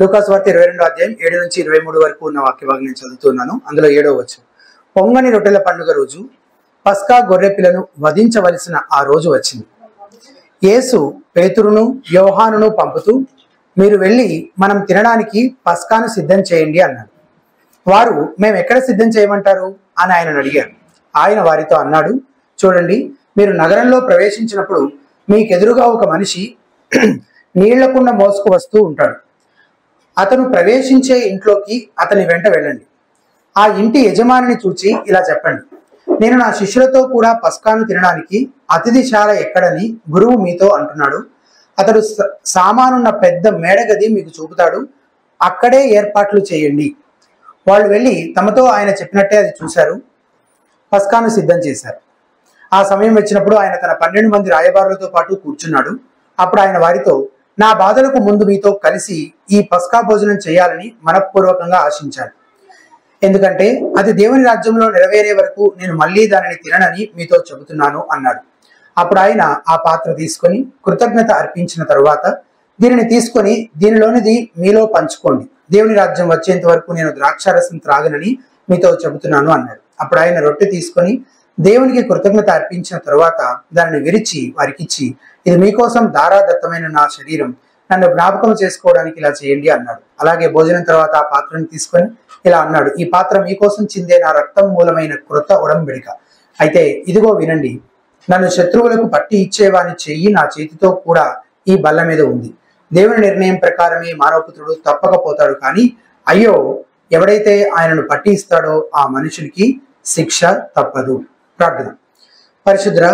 లూకాసు వార్త 22వ అధ్యాయం 7 నుంచి 23 వరకు ఉన్న వాక్య భాగం నేను చదువుతున్నాను. అందులో 7వ వచనం. పొంగని రొట్టెల పండుగ రోజు పస్కా గొర్రె పిల్లను వధించవలసిన ఆ రోజు వచ్చింది. యేసు పేతురును యోహానును పంపుతూ, మీరు వెళ్ళి మనం తినడానికి పస్కాను సిద్ధం చేయండి అన్నాడు. వారు, మేము ఎక్కడ సిద్ధం చేయమంటారు అని ఆయనను అడిగారు. ఆయన వారితో అన్నాడు, చూడండి, మీరు నగరంలో ప్రవేశించినప్పుడు మీకెదురుగా ఒక మనిషి నీళ్లకుండా మోసుకు వస్తూ ఉంటాడు. అతను ప్రవేశించే ఇంట్లోకి అతని వెంట వెళ్ళండి. ఆ ఇంటి యజమానిని చూచి ఇలా చెప్పండి, నేను నా శిష్యులతో కూడా పస్కాను తినడానికి అతిథిశాల ఎక్కడని గురువు మీతో అంటున్నాడు. అతడు సామానున్న పెద్ద మేడగది మీకు చూపుతాడు, అక్కడే ఏర్పాట్లు చేయండి. వాళ్ళు వెళ్ళి తమతో ఆయన చెప్పినట్టే అది చూశారు, పస్కాను సిద్ధం చేశారు. ఆ సమయం వచ్చినప్పుడు ఆయన తన 12 మంది రాయబారులతో పాటు కూర్చున్నాడు. అప్పుడు ఆయన వారితో, నా బాధలకు ముందు మీతో కలిసి ఈ పస్కా భోజనం చేయాలని మనఃపూర్వకంగా ఆశించాను. ఎందుకంటే అది దేవుని రాజ్యంలో నెరవేరే వరకు నేను మళ్ళీ దానిని తిననని మీతో చెబుతున్నాను అన్నాడు. అప్పుడు ఆయన ఆ పాత్ర తీసుకొని కృతజ్ఞత అర్పించిన తరువాత, దీనిని తీసుకొని దీనిలోనిది మీలో పంచుకోండి. దేవుని రాజ్యం వచ్చేంత వరకు నేను ద్రాక్షారసం త్రాగనని మీతో చెబుతున్నాను అన్నాడు. అప్పుడు ఆయన రొట్టె తీసుకొని దేవునికి కృతజ్ఞత అర్పించిన తరువాత దానిని విరిచి వారికిచ్చి, ఇది మీకోసం ధారాదత్తమైన నా శరీరం, నన్ను జ్ఞాపకం చేసుకోవడానికి ఇలా చేయండి అన్నాడు. అలాగే భోజనం తర్వాత ఆ పాత్రను తీసుకొని ఇలా అన్నాడు, ఈ పాత్ర మీకోసం చిందే నా రక్తం మూలమైన కృత ఉడంబడిక. అయితే ఇదిగో వినండి, నన్ను శత్రువులకు పట్టి ఇచ్చేవాని చెయ్యి నా చేతితో కూడా ఈ బల్ల మీద ఉంది. దేవుని నిర్ణయం ప్రకారమే మానవపుత్రుడు తప్పకపోతాడు, కానీ అయ్యో, ఎవడైతే ఆయనను పట్టి ఇస్తాడో ఆ మనుషునికి శిక్ష తప్పదు. ప్రార్థన. పరిశుద్ర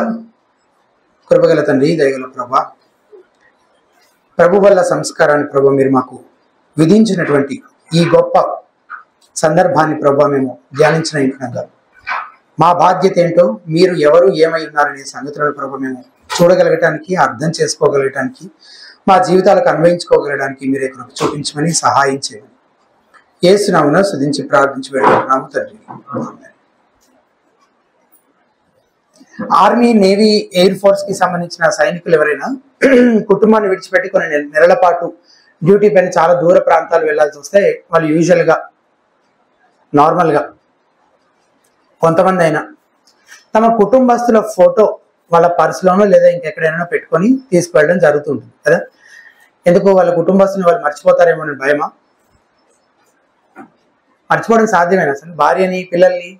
కృపగల తండ్రి, దయగల ప్రభా, ప్రభు వల్ల సంస్కారాన్ని ప్రభు మీరు మాకు విధించినటువంటి ఈ గొప్ప సందర్భాన్ని ప్రభు మేము ధ్యానించిన ఇంటున్నాగా, మా బాధ్యత ఏంటో, మీరు ఎవరు ఏమై ఉన్నారనే సంగతులను ప్రభు మేము చూడగలగటానికి, అర్థం చేసుకోగలగటానికి, మా జీవితాలకు అన్వయించుకోగలగడానికి మీరే కృప చూపించమని సహాయం చేయమని యేసు నామమున స్తుతించి ప్రార్థించి వేడుకుంటున్నాము తండ్రి. ఆర్మీ, నేవీ, ఎయిర్ ఫోర్స్ కి సంబంధించిన సైనికులు ఎవరైనా కుటుంబాన్ని విడిచిపెట్టి కొన్ని నెలల పాటు డ్యూటీ పైన చాలా దూర ప్రాంతాలు వెళ్లాల్సి వస్తే, వాళ్ళు యూజువల్గా నార్మల్గా కొంతమంది అయినా తమ కుటుంబస్తుల ఫోటో వాళ్ళ పర్సులోనో లేదా ఇంకెక్కడైనా పెట్టుకొని తీసుకువెళ్ళడం జరుగుతుంటుంది కదా. ఎందుకు? వాళ్ళ కుటుంబస్తుని వాళ్ళు మర్చిపోతారేమో అని భయమా? మర్చిపోవడం సాధ్యమేనా? అసలు భార్యని, పిల్లల్ని,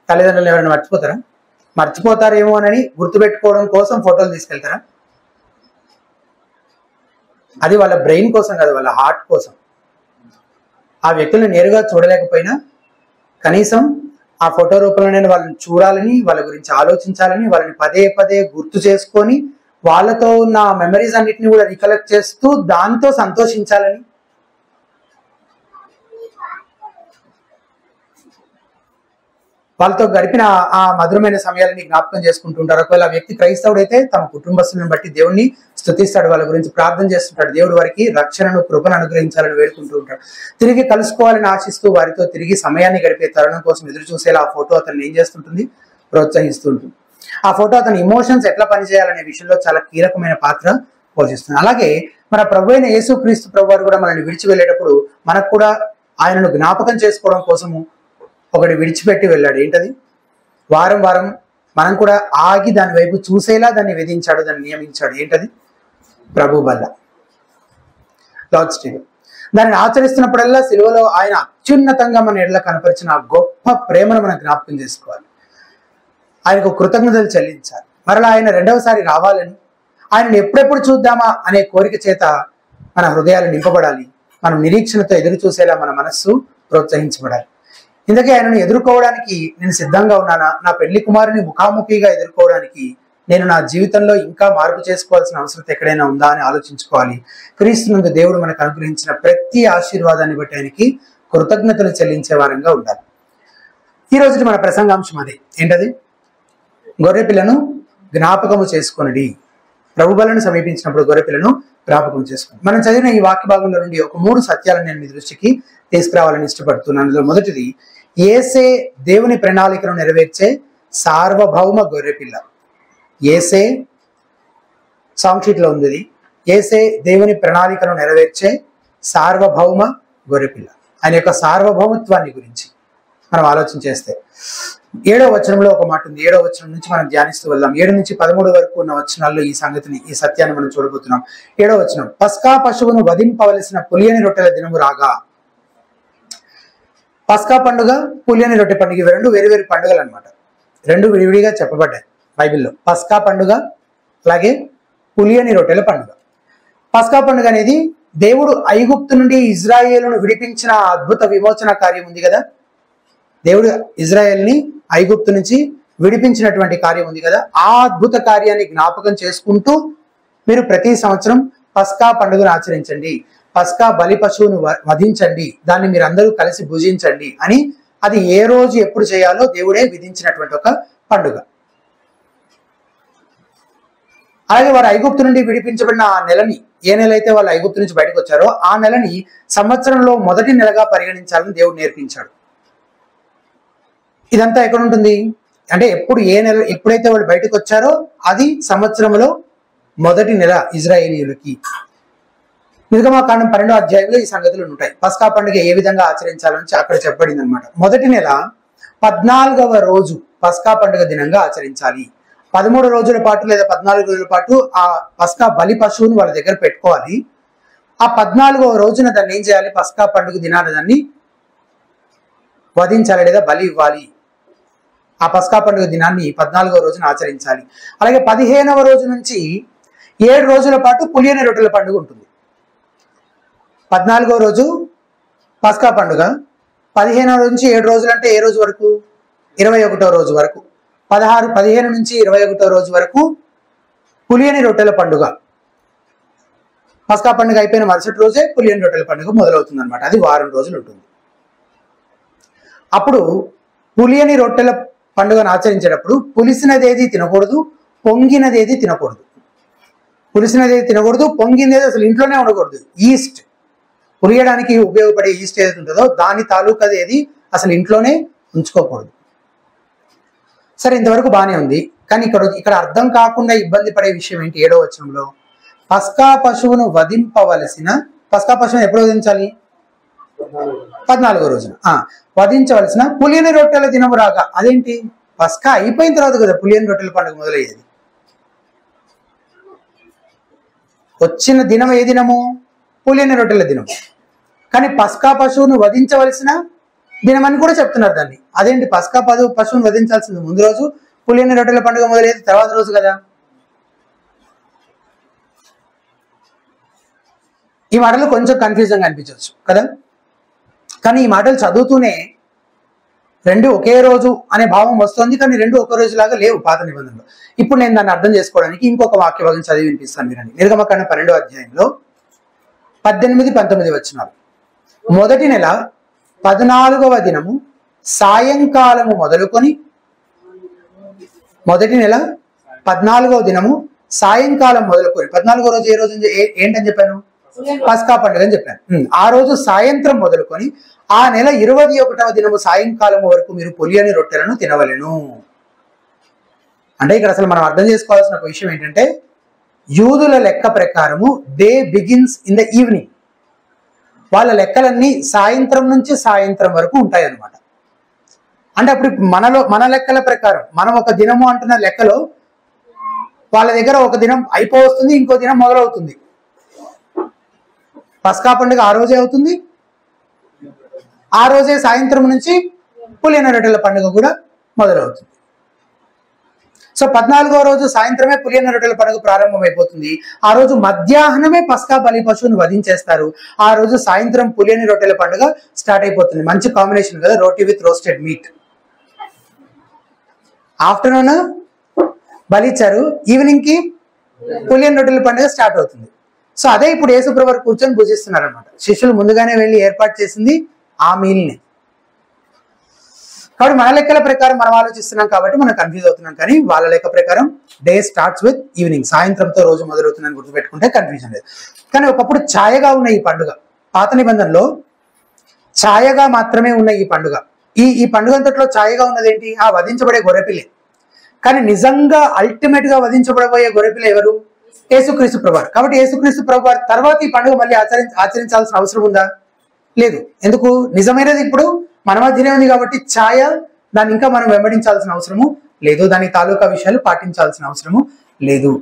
తల్లిదండ్రులు ఎవరైనా మర్చిపోతారా? మర్చిపోతారేమో అని గుర్తుపెట్టుకోవడం కోసం ఫోటోలు తీసుకెళ్తారా? అది వాళ్ళ బ్రెయిన్ కోసం కాదు, వాళ్ళ హార్ట్ కోసం. ఆ వ్యక్తులను నేరుగా చూడలేకపోయినా కనీసం ఆ ఫోటో రూపంలోనే వాళ్ళని చూడాలని, వాళ్ళ గురించి ఆలోచించాలని, వాళ్ళని పదే పదే గుర్తు చేసుకొని వాళ్ళతో ఉన్న మెమరీస్ అన్నిటిని కూడా రికలెక్ట్ చేస్తూ దాంతో సంతోషించాలని, వాళ్ళతో గడిపిన ఆ మధురమైన సమయాలని జ్ఞాపకం చేసుకుంటుంటారు. ఒకవేళ ఆ వ్యక్తి క్రైస్తవుడైతే తమ కుటుంబస్తులను బట్టి దేవుణ్ణి స్తుతిస్తాడు, వాళ్ళ గురించి ప్రార్థన చేస్తుంటాడు, దేవుడు వారికి రక్షణను, కృపను అనుగ్రహించాలని వేడుకుంటూ ఉంటాడు. తిరిగి కలుసుకోవాలని ఆశిస్తూ వారితో తిరిగి సమయాన్ని గడిపే తరుణం కోసం ఎదురు చూసేలా ఆ ఫోటో అతను ఏం చేస్తుంటుంది? ప్రోత్సహిస్తుంటుంది. ఆ ఫోటో అతని ఇమోషన్స్ ఎట్లా పనిచేయాలనే విషయంలో చాలా కీలకమైన పాత్ర పోషిస్తుంది. అలాగే మన ప్రభు అయిన యేసుక్రీస్తు ప్రభు వారు కూడా మనల్ని విడిచి వెళ్ళేటప్పుడు మనకు కూడా ఆయనను జ్ఞాపకం చేసుకోవడం కోసము ఒకటి విడిచిపెట్టి వెళ్ళాడు. ఏంటది? వారం వారం మనం కూడా ఆగి దాని వైపు చూసేలా దాన్ని విధించాడు, దాన్ని నియమించాడు. ఏంటది? ప్రభు బల్ల, లార్డ్స్ టేబుల్. దానిని ఆచరిస్తున్నప్పుడల్లా సిలువలో ఆయన అత్యున్నతంగా మన ఎడల కనపరిచిన గొప్ప ప్రేమను మనం జ్ఞాపకం చేసుకోవాలి, ఆయనకు కృతజ్ఞతలు చెల్లించాలి. మరలా ఆయన రెండవసారి రావాలని, ఆయనను ఎప్పుడెప్పుడు చూద్దామా అనే కోరిక చేత మన హృదయాలు నింపబడాలి. మనం నిరీక్షణతో ఎదురు చూసేలా మన మనస్సు ప్రోత్సహించబడాలి. ఇందుకే ఆయనను ఎదుర్కోవడానికి నేను సిద్ధంగా ఉన్నానా? నా పెళ్లి కుమారుని ముఖాముఖిగా ఎదుర్కోవడానికి నేను నా జీవితంలో ఇంకా మార్పు చేసుకోవాల్సిన అవసరం ఎక్కడైనా ఉందా అని ఆలోచించుకోవాలి. క్రీస్తునందు దేవుడు మనకు అనుగ్రహించిన ప్రతి ఆశీర్వాదాన్ని బట్టి ఆయనకి కృతజ్ఞతలు చెల్లించే వారంగా ఉండాలి. ఈ రోజు మన ప్రసంగాంశం అదే. ఏంటది? గొర్రెపిల్లను జ్ఞాపకము చేసుకొనుడి. ప్రభు బలను సమీపించినప్పుడు గొర్రెపిల్లను జ్ఞాపకం చేసుకోండి. మనం చదివిన ఈ వాక్య భాగంలో నుండి ఒక 3 సత్యాలను నేను మీ దృష్టికి తీసుకురావాలని ఇష్టపడుతున్నాను. అందులో మొదటిది, యేసే దేవుని ప్రణాళికను నెరవేర్చే సార్వభౌమ గొర్రెపిల్ల. యేసే సాంగ్ షీట్ లో ఉంది. యేసే దేవుని ప్రణాళికను నెరవేర్చే సార్వభౌమ గొర్రెపిల్ల. ఆయన యొక్క సార్వభౌమత్వాన్ని గురించి మనం ఆలోచన చేస్తే 7వ వచనంలో ఒక మాట ఉంది. 7వ వచనం నుంచి మనం ధ్యానిస్తూ వెళ్దాం. 7 నుంచి 13 వరకు ఉన్న వచనాల్లో ఈ సంగతిని, ఈ సత్యాన్ని మనం చూడబోతున్నాం. 7వ వచనం, పస్కా పశువును వధింపవలసిన పులియని రొట్టెల దినము రాగా. పస్కా పండుగ, పులియని రొట్టె పండుగ, ఇవి రెండు వేరు వేరు పండుగలు అనమాట. రెండు విడివిడిగా చెప్పబడ్డాయి బైబిల్లో. పస్కా పండుగ అలాగే పులియని రొట్టెల పండుగ. పస్కా పండుగ అనేది దేవుడు ఐగుప్తు నుండి ఇజ్రాయేలును విడిపించిన అద్భుత విమోచన కార్యం ఉంది కదా. దేవుడు ఇజ్రాయేల్ని ఐగుప్తు నుంచి విడిపించినటువంటి కార్యం ఉంది కదా. ఆ అద్భుత కార్యాన్ని జ్ఞాపకం చేసుకుంటూ మీరు ప్రతి సంవత్సరం పస్కా పండుగను ఆచరించండి, పస్కా బలి పశువును వధించండి, దాన్ని మీరు అందరూ కలిసి భుజించండి అని, అది ఏ రోజు ఎప్పుడు చేయాలో దేవుడే విధించినటువంటి ఒక పండుగ. అలాగే వారు ఐగుప్తు నుండి విడిపించబడిన ఆ నెలని, ఏ నెల అయితే వాళ్ళు ఐగుప్తు నుంచి బయటకు వచ్చారో ఆ నెలని సంవత్సరంలో మొదటి నెలగా పరిగణించాలని దేవుడు నేర్పించాడు. ఇదంతా ఎక్కడ ఉంటుంది అంటే, ఏ నెల ఎప్పుడైతే వాళ్ళు బయటకు వచ్చారో అది సంవత్సరంలో మొదటి నెల ఇజ్రాయేలీయులకి. నిర్గమాకాండం 12వ అధ్యాయంలో ఈ సంగతులు ఉంటాయి. పస్కా పండుగ ఏ విధంగా ఆచరించాలని అక్కడ చెప్పబడింది అనమాట. మొదటి నెల 14వ రోజు పస్కా పండుగ దినంగా ఆచరించాలి. 13 రోజుల పాటు లేదా 14 రోజుల పాటు ఆ పస్కా బలి పశువుని వాళ్ళ దగ్గర పెట్టుకోవాలి. ఆ 14వ రోజున దాన్ని ఏం చేయాలి, పస్కా పండుగ దినాన దాన్ని వధించాలి లేదా బలి ఇవ్వాలి. ఆ పస్కా పండుగ దినాన్ని 14వ రోజున ఆచరించాలి. అలాగే 15వ రోజు నుంచి 7 రోజుల పాటు పులియని రొట్టెల పండుగ ఉంటుంది. 14వ రోజు పస్కా పండుగ, 15వ రోజు నుంచి 7 రోజులు అంటే ఏ రోజు వరకు, 21వ రోజు వరకు. 15 నుంచి 21వ రోజు వరకు పులియని రొట్టెల పండుగ. పస్కా పండుగ అయిపోయిన మరుసటి రోజే పులియని రొట్టెల పండుగ మొదలవుతుంది అనమాట. అది వారం రోజులు ఉంటుంది. అప్పుడు పులియని రొట్టెల పండుగను ఆచరించేటప్పుడు పులిసినదేది తినకూడదు, పొంగినదేది తినకూడదు. పులిసినదేది తినకూడదు, పొంగినది అసలు ఇంట్లోనే ఉండకూడదు. ఈస్ట్, పులియడానికి ఉపయోగపడే ఈస్ట్ ఏదైతే ఉంటుందో దాని తాలూకాది ఏది అసలు ఇంట్లోనే ఉంచుకోకూడదు. సరే, ఇంతవరకు బాగానే ఉంది. కానీ ఇక్కడ అర్థం కాకుండా ఇబ్బంది పడే విషయం ఏంటి? 7వ వచనంలో పస్కా పశువును వధింపవలసిన, పస్కా పశువును ఎప్పుడు వధించాలి? 14వ రోజున వధించవలసిన పులియని రొట్టెల దినము రాగా. అదేంటి, పస్కా అయిపోయిన తర్వాత కదా పులియని రొట్టెల పండుగ మొదలయ్యేది. వచ్చిన దినం ఏ దినము? పులియని రొట్టెల దినం. కానీ పస్కా పశువును వధించవలసిన దినం అని కూడా చెప్తున్నారు దాన్ని. అదేంటి, పస్కా పశువును వధించాల్సింది ముందు రోజు, పులియని రొట్టెల పండుగ మొదలయ్యేది తర్వాత రోజు కదా. ఈ మాటలు కొంచెం కన్ఫ్యూజన్గా అనిపించవచ్చు కదా. కానీ ఈ మాటలు చదువుతూనే రెండు ఒకే రోజు అనే భావం వస్తుంది. కానీ రెండు ఒక రోజులాగా లేవు పాత నిబంధనలో. ఇప్పుడు నేను దాన్ని అర్థం చేసుకోవడానికి ఇంకొక వాక్య భాగం చదివి వినిపిస్తాను వినండి. నిర్గమకాండం 12వ అధ్యాయంలో 18-19 వచనాలు. మొదటి నెల 14వ దినము సాయంకాలము మొదలుకొని, మొదటి నెల 14వ దినము సాయంకాలం మొదలుకొని, 14వ రోజు ఏ రోజు ఏంటని చెప్పాను? పస్కా పండుగ అని చెప్పాను. ఆ రోజు సాయంత్రం మొదలుకొని ఆ నెల 21వ దినము సాయంకాలం వరకు మీరు పులియని రొట్టెలను తినవలెను. అంటే ఇక్కడ అసలు మనం అర్థం చేసుకోవాల్సిన ఒక విషయం ఏంటంటే, యూదుల లెక్క ప్రకారము day begins in the evening. వాళ్ళ లెక్కలన్నీ సాయంత్రం నుంచి సాయంత్రం వరకు ఉంటాయి అన్నమాట. అంటే అప్పుడు మన లెక్కల ప్రకారం మనం ఒక దినము అంటున్న లెక్కలో వాళ్ళ దగ్గర ఒక దినం అయిపోతుంది, ఇంకో దినం మొదలవుతుంది. పస్కా పండుగ ఆ రోజే అవుతుంది, ఆ రోజే సాయంత్రం నుంచి పులియని రొట్టెల పండుగ కూడా మొదలవుతుంది. సో 14వ రోజు సాయంత్రమే పులియని రొట్టెల పండుగ ప్రారంభమైపోతుంది. ఆ రోజు మధ్యాహ్నమే పస్కా బలి పశువును వధించేస్తారు. ఆ రోజు సాయంత్రం పులియని రొట్టెల పండుగ స్టార్ట్ అయిపోతుంది. మంచి కాంబినేషన్ కదా, రోటీ విత్ రోస్టెడ్ మీట్. ఆఫ్టర్నూన్ బలి ఇచ్చారు, ఈవినింగ్ కి పులియని రొట్టెల పండుగ స్టార్ట్ అవుతుంది. సో అదే ఇప్పుడు యేసుప్రభు వారు కూర్చొని పూజిస్తున్నారు అనమాట. శిష్యులు ముందుగానే వెళ్ళి ఏర్పాటు చేసింది ఆ మీల్ని. కాబట్టి మన లెక్కల ప్రకారం మనం ఆలోచిస్తున్నాం కాబట్టి మనం కన్ఫ్యూజ్ అవుతున్నాం. కానీ వాళ్ళ లెక్క ప్రకారం డే స్టార్ట్స్ విత్ ఈవినింగ్, సాయంత్రంతో రోజు మొదలవుతుందని గుర్తుపెట్టుకుంటే కన్ఫ్యూజన్ లేదు. కానీ ఒకప్పుడు ఛాయగా ఉన్న ఈ పండుగ, పాత నిబంధనలో ఛాయగా మాత్రమే ఉన్న ఈ పండుగ. ఈ పండుగ అంతట్లో ఛాయగా ఉన్నది ఏంటి? ఆ వధించబడే గొర్రెపిల్లే. కానీ నిజంగా అల్టిమేట్ గా వధించబడబోయే గొర్రెపిల్ల ఎవరు? యేసుక్రీస్తు ప్రభువారు. కాబట్టి యేసుక్రీస్తు ప్రభువారు తర్వాత ఈ పండుగ మళ్ళీ ఆచరించాల్సిన అవసరం ఉందా? లేదు. ఎందుకు? నిజమైనది ఇప్పుడు మన మధ్యనే ఉంది కాబట్టి ఛాయ దాన్ని ఇంకా మనం వెంబడించాల్సిన అవసరము లేదు. దాని తాలూకా విషయాలు పాటించాల్సిన అవసరము లేదు.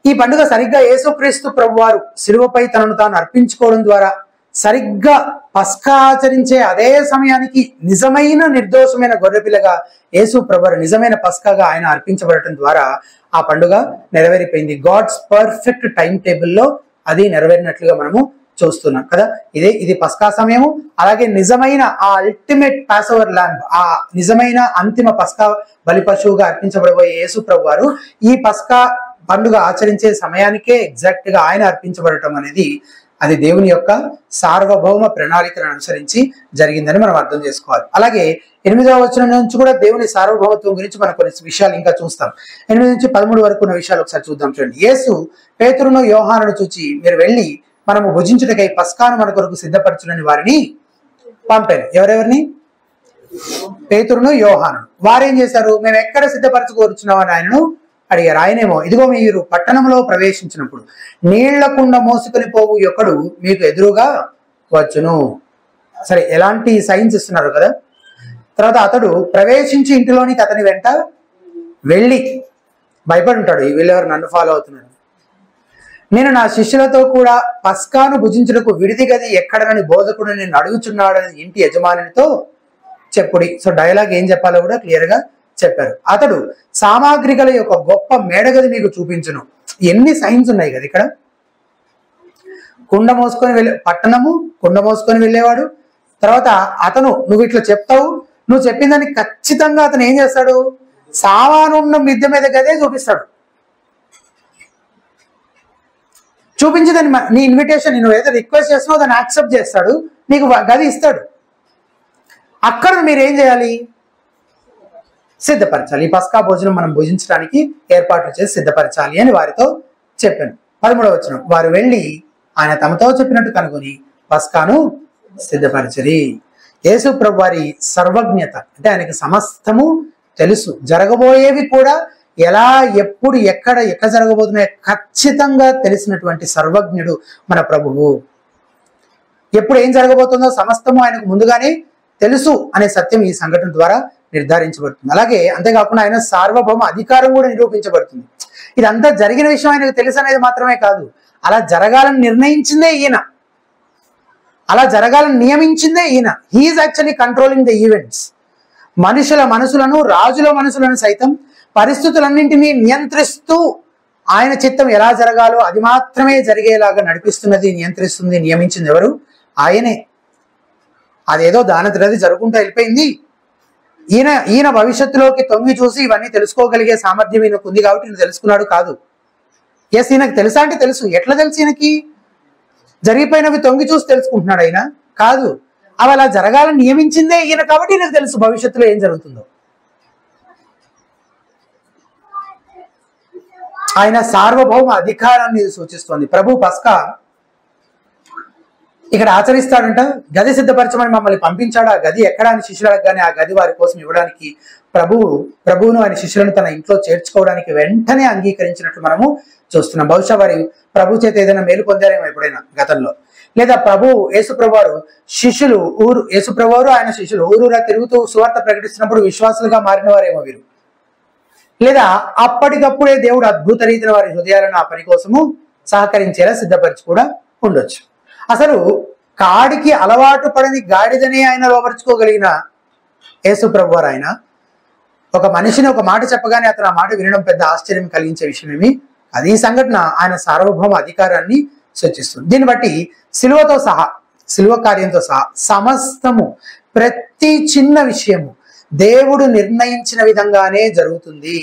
ఈ పండుగ సరిగ్గా యేసుక్రీస్తు ప్రభువారు శిలువపై తనను తాను అర్పించుకోవడం ద్వారా సరిగ్గా పస్కా ఆచరించే అదే సమయానికి నిజమైన నిర్దోషమైన గొర్రెపిల్లగా యేసు ప్రభువారు నిజమైన పస్కాగా ఆయన అర్పించబడటం ద్వారా ఆ పండుగ నెరవేరిపోయింది. గాడ్స్ పర్ఫెక్ట్ టైం టేబుల్లో అది నెరవేరినట్లుగా మనము చూస్తున్నాం కదా. ఇది పస్కా సమయము. అలాగే నిజమైన ఆ అల్టిమేట్ పాస్ ఓవర్ ల్యాంబ్, ఆ నిజమైన అంతిమ పస్కా బలి పశువుగా అర్పించబడబోయే యేసు ప్రభువారు ఈ పస్కా పండుగ ఆచరించే సమయానికే ఎగ్జాక్ట్ గా ఆయన అర్పించబడటం అనేది అది దేవుని యొక్క సార్వభౌమ ప్రణాళికను అనుసరించి జరిగిందని మనం అర్థం చేసుకోవాలి. అలాగే 8వ వచనం నుంచి కూడా దేవుని సార్వభౌమత్వం గురించి మనం కొన్ని విషయాలు ఇంకా చూస్తాం. 8 నుంచి 13 వరకు ఉన్న విషయాలు ఒకసారి చూద్దాం. చూడండి. యేసు పేతురును యోహానును చూచి, మీరు వెళ్ళి మనము భుజించుటకై పస్కాను మన కొరకు సిద్ధపరచునని వారిని పంపారు. ఎవరెవరిని? పేతురును యోహాను. వారేం చేశారు? మేము ఎక్కడ సిద్ధపరచుకోరుచున్నామని ఆయనను అడిగారు. ఆయనేమో, ఇదిగో మీరు పట్టణంలో ప్రవేశించినప్పుడు నీళ్ల కుండ మోసుకొని పోవు ఒకడు మీకు ఎదురుగా వచ్చును. సరే, ఎలాంటి సైన్స్ ఇస్తున్నారు కదా. తర్వాత అతడు ప్రవేశించి ఇంటిలోనికి అతని వెంట వెళ్ళి భయపడి ఉంటాడు, వీళ్ళెవరు నన్ను ఫాలో అవుతున్నారు, నేను నా శిష్యులతో కూడా పస్కాను భుజించుటకు విడిది గది ఎక్కడనని బోధకుడు నేను అడుగుచున్నాడని ఇంటి యజమానితో చెప్పుడి. సో డైలాగ్ ఏం చెప్పాలో కూడా క్లియర్ గా చెప్పారు. అతడు సామాగ్రిగల యొక్క గొప్ప మేడగది మీకు చూపించును. ఎన్ని సైన్స్ ఉన్నాయి కదా ఇక్కడ. కుండ మోసుకొని పట్టణము కుండ మోసుకొని వెళ్ళేవాడు. తర్వాత అతను నువ్వు ఇట్లా చెప్తావు, నువ్వు చెప్పిన దాన్ని ఖచ్చితంగా అతను ఏం చేస్తాడు? సామానున్న మిద్దె మీద గదే చూపిస్తాడు. చూపించి దాన్ని నీ ఇన్విటేషన్ నువ్వు ఏదో రిక్వెస్ట్ చేస్తున్నావు దాన్ని యాక్సెప్ట్ చేస్తాడు, నీకు గది ఇస్తాడు. అక్కడ మీరు ఏం చేయాలి? సిద్ధపరచాలి. ఈ పస్కా భోజనం మనం భుజించడానికి ఏర్పాట్లు చేసి సిద్ధపరచాలి అని వారితో చెప్పాను. 13వ వచనం, వారు వెళ్ళి ఆయన తమతో చెప్పినట్టు కనుగొని పస్కాను సిద్ధపరచరి. యేసు ప్రభు వారి సర్వజ్ఞత అంటే ఆయనకి సమస్తము తెలుసు. జరగబోయేవి కూడా ఎలా, ఎప్పుడు, ఎక్కడ జరగబోతున్నాయో ఖచ్చితంగా తెలిసినటువంటి సర్వజ్ఞుడు మన ప్రభువు. ఎప్పుడు ఏం జరగబోతుందో సమస్తము ఆయనకు ముందుగానే తెలుసు అనే సత్యం ఈ సంఘటన ద్వారా నిర్ధారించబడుతుంది. అలాగే అంతేకాకుండా ఆయన సార్వభౌమ అధికారం కూడా నిరూపించబడుతుంది. ఇదంతా జరిగిన విషయం ఆయనకు తెలుసు అనేది మాత్రమే కాదు, అలా జరగాలని నిర్ణయించిందే ఈయన, అలా జరగాలని నియమించిందే ఈయన. He is actually controlling the events. మనుషుల మనసులను, రాజుల మనసులను సైతం పరిస్థితులన్నింటినీ నియంత్రిస్తూ ఆయన చిత్తం ఎలా జరగాలో అది మాత్రమే జరిగేలాగా నడిపిస్తున్నది, నియంత్రిస్తుంది, నియమించింది ఎవరు? ఆయనే. అదేదో దానంతటది జరుగుకుంటూ వెళ్ళిపోయింది. ఈయన భవిష్యత్తులోకి తొంగి చూసి ఇవన్నీ తెలుసుకోగలిగే సామర్థ్యం ఈయనకు ఉంది కాబట్టి ఈయన తెలుసుకున్నాడు కాదు. ఎస్, ఈయనకు తెలుసా అంటే తెలుసు. ఎట్లా తెలుసు ఈయనకి? జరిగిపోయినవి తొంగి చూసి తెలుసుకుంటున్నాడు ఆయన కాదు. అవి అలా జరగాలని నియమించిందే ఈయన కాబట్టి ఈయనకు తెలుసు భవిష్యత్తులో ఏం జరుగుతుందో. ఆయన సార్వభౌమ అధికారాన్ని సూచిస్తోంది. ప్రభు పస్కా ఇక్కడ ఆచరిస్తాడంట. గది సిద్ధపరచమని మమ్మల్ని పంపించాడు. ఆ గది ఎక్కడ అని శిష్యులకు కానీ ఆ గది వారి కోసం ఇవ్వడానికి ప్రభువును ఆయన శిష్యులను తన ఇంట్లో చేర్చుకోవడానికి వెంటనే అంగీకరించినట్లు మనము చూస్తున్నాం. బహుశా వారి ప్రభు చేత ఏదైనా మేలు పొందారేమో ఎప్పుడైనా గతంలో, లేదా యేసుప్రభు వారు శిష్యులు యేసుప్రభు వారు ఆయన శిష్యులు ఊరూరా తిరుగుతూ సువార్త ప్రకటిస్తున్నప్పుడు విశ్వాసులుగా మారిన వారేమో వీరు, లేదా అప్పటికప్పుడే దేవుడు అద్భుత రీతిలో వారి హృదయాలను ఆ పని కోసము సహకరించేలా సిద్ధపరిచి కూడా ఉండొచ్చు. అసలు కాడికి అలవాటు పడని గాడిదనే ఆయన లోపరుచుకోగలిగిన యేసు ప్రభు వారు ఆయన ఒక మనిషిని ఒక మాట చెప్పగానే అతను ఆ మాట వినడం పెద్ద ఆశ్చర్యం కలిగించే విషయమేమి అది. ఈ సంఘటన ఆయన సార్వభౌమ అధికారాన్ని సూచిస్తుంది. దీన్ని బట్టి శిలువ కార్యంతో సహా సమస్తము, ప్రతి చిన్న విషయము దేవుడు నిర్ణయించిన విధంగానే జరుగుతుంది.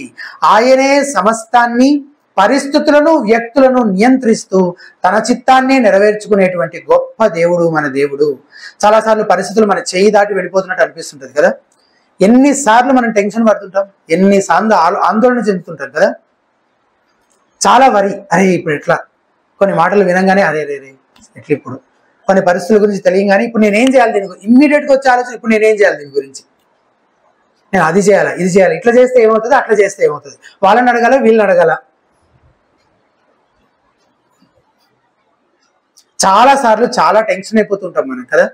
ఆయనే సమస్తాన్ని, పరిస్థితులను, వ్యక్తులను నియంత్రిస్తూ తన చిత్తాన్ని నెరవేర్చుకునేటువంటి గొప్ప దేవుడు మన దేవుడు. చాలాసార్లు పరిస్థితులు మన చేయి దాటి వెళ్ళిపోతున్నట్టు అనిపిస్తుంటది కదా. ఎన్నిసార్లు మనం టెన్షన్ పడుతుంటాం, ఎన్నిసార్లు ఆందోళన చెందుతుంటాం కదా. చాలా వరి, అరే ఇప్పుడు ఎట్లా, కొన్ని మాటలు వినంగానే అరే రే ఎట్లా, ఇప్పుడు కొన్ని పరిస్థితుల గురించి తెలియగానే ఇప్పుడు నేనేం చేయాలి, దీని గురించి ఇమ్మీడియట్గా వచ్చే ఆలోచన, ఇప్పుడు నేనేం చేయాలి దీని గురించి. నేను అది చేయాలా, ఇది చేయాలి, ఇట్లా చేస్తే ఏమవుతుంది, అట్లా చేస్తే ఏమవుతుంది, వాళ్ళని అడగాల, వీళ్ళని అడగాల. చాలా సార్లు చాలా టెన్షన్ అయిపోతుంటాం మనం కదా.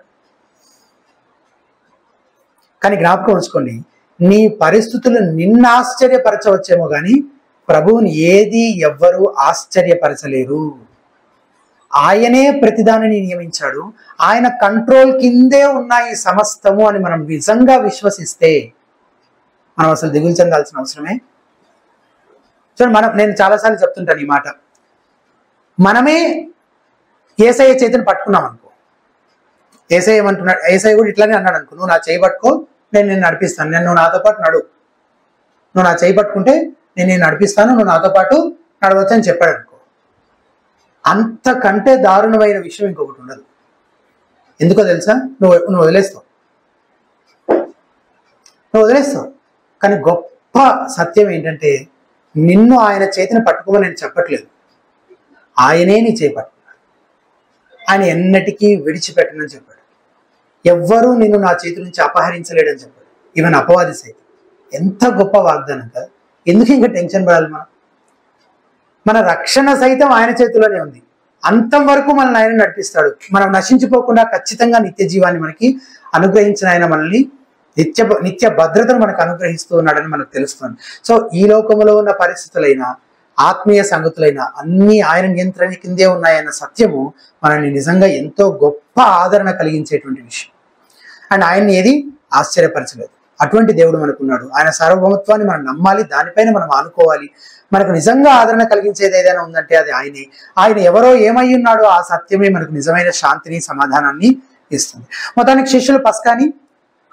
కానీ జ్ఞాపకం ఉంచుకోండి, నీ పరిస్థితులు నిన్ను ఆశ్చర్యపరచవచ్చేమో కానీ ప్రభువుని ఏది ఎవ్వరూ ఆశ్చర్యపరచలేరు. ఆయనే ప్రతిదానిని నియమించాడు, ఆయన కంట్రోల్ కిందే ఉన్నాయి సమస్తము అని మనం నిజంగా విశ్వసిస్తే మనం అసలు దిగులు చెందాల్సిన అవసరమే. చూడండి, నేను చాలాసార్లు చెప్తుంటాను ఈ మాట. మనమే యేసయ్య చేతిని పట్టుకున్నాం అనుకో, యేసయ్య ఏమంటున్నాడు, యేసయ్య కూడా ఇట్లానే అన్నాడు అనుకో, నువ్వు నా చేయి పట్టుకో, నేను నిన్ను నడిపిస్తాను, నువ్వు నాతో పాటు నడు, నువ్వు నా చేయి పట్టుకుంటే నేను నిన్ను నడిపిస్తాను, నువ్వు నాతో పాటు నడవచ్చు అని చెప్పాడు అనుకో. అంతకంటే దారుణమైన విషయం ఇంకొకటి ఉండదు. ఎందుకో తెలుసా? నువ్వు వదిలేస్తావు, కానీ గొప్ప సత్యం ఏంటంటే నిన్ను ఆయన చేతిని పట్టుకోమని నేను చెప్పట్లేదు, ఆయనే నీ చేయి పట్టుకున్నాడు. ఆయన ఎన్నటికీ విడిచిపెట్టనని చెప్పాడు. ఎవ్వరూ నిన్ను నా చేతి నుంచి అపహరించలేడని చెప్పాడు, ఈవెన్ అపవాది సైతం. ఎంత గొప్ప వాగ్దానం కదా. ఎందుకు ఇంకా టెన్షన్ పడాలి? మన రక్షణ సైతం ఆయన చేతిలోనే ఉంది. అంతం వరకు మనల్ని ఆయన నడిపిస్తాడు. మనం నశించిపోకుండా ఖచ్చితంగా నిత్య జీవాన్ని మనకి అనుగ్రహించిన ఆయన మనల్ని నిత్య భద్రతను మనకు అనుగ్రహిస్తూ ఉన్నాడని మనకు తెలుస్తుంది. సో ఈ లోకంలో ఉన్న పరిస్థితులైనా ఆత్మీయ సంగతులైనా అన్ని ఆయన నియంత్రణ కిందే ఉన్నాయన్న సత్యము మనల్ని నిజంగా ఎంతో గొప్ప ఆదరణ కలిగించేటువంటి విషయం. అండ్ ఆయన్ని ఏది ఆశ్చర్యపరచలేదు. అటువంటి దేవుడు మనకున్నాడు. ఆయన సార్వభౌమత్వాన్ని మనం నమ్మాలి, దానిపైన మనం ఆనుకోవాలి. మనకు నిజంగా ఆదరణ కలిగించేది ఏదైనా ఉందంటే అది ఆయనే. ఆయన ఎవరో ఏమై ఉన్నాడో ఆ సత్యమే మనకు నిజమైన శాంతిని, సమాధానాన్ని ఇస్తుంది. మొత్తానికి శిష్యులు పస్కాని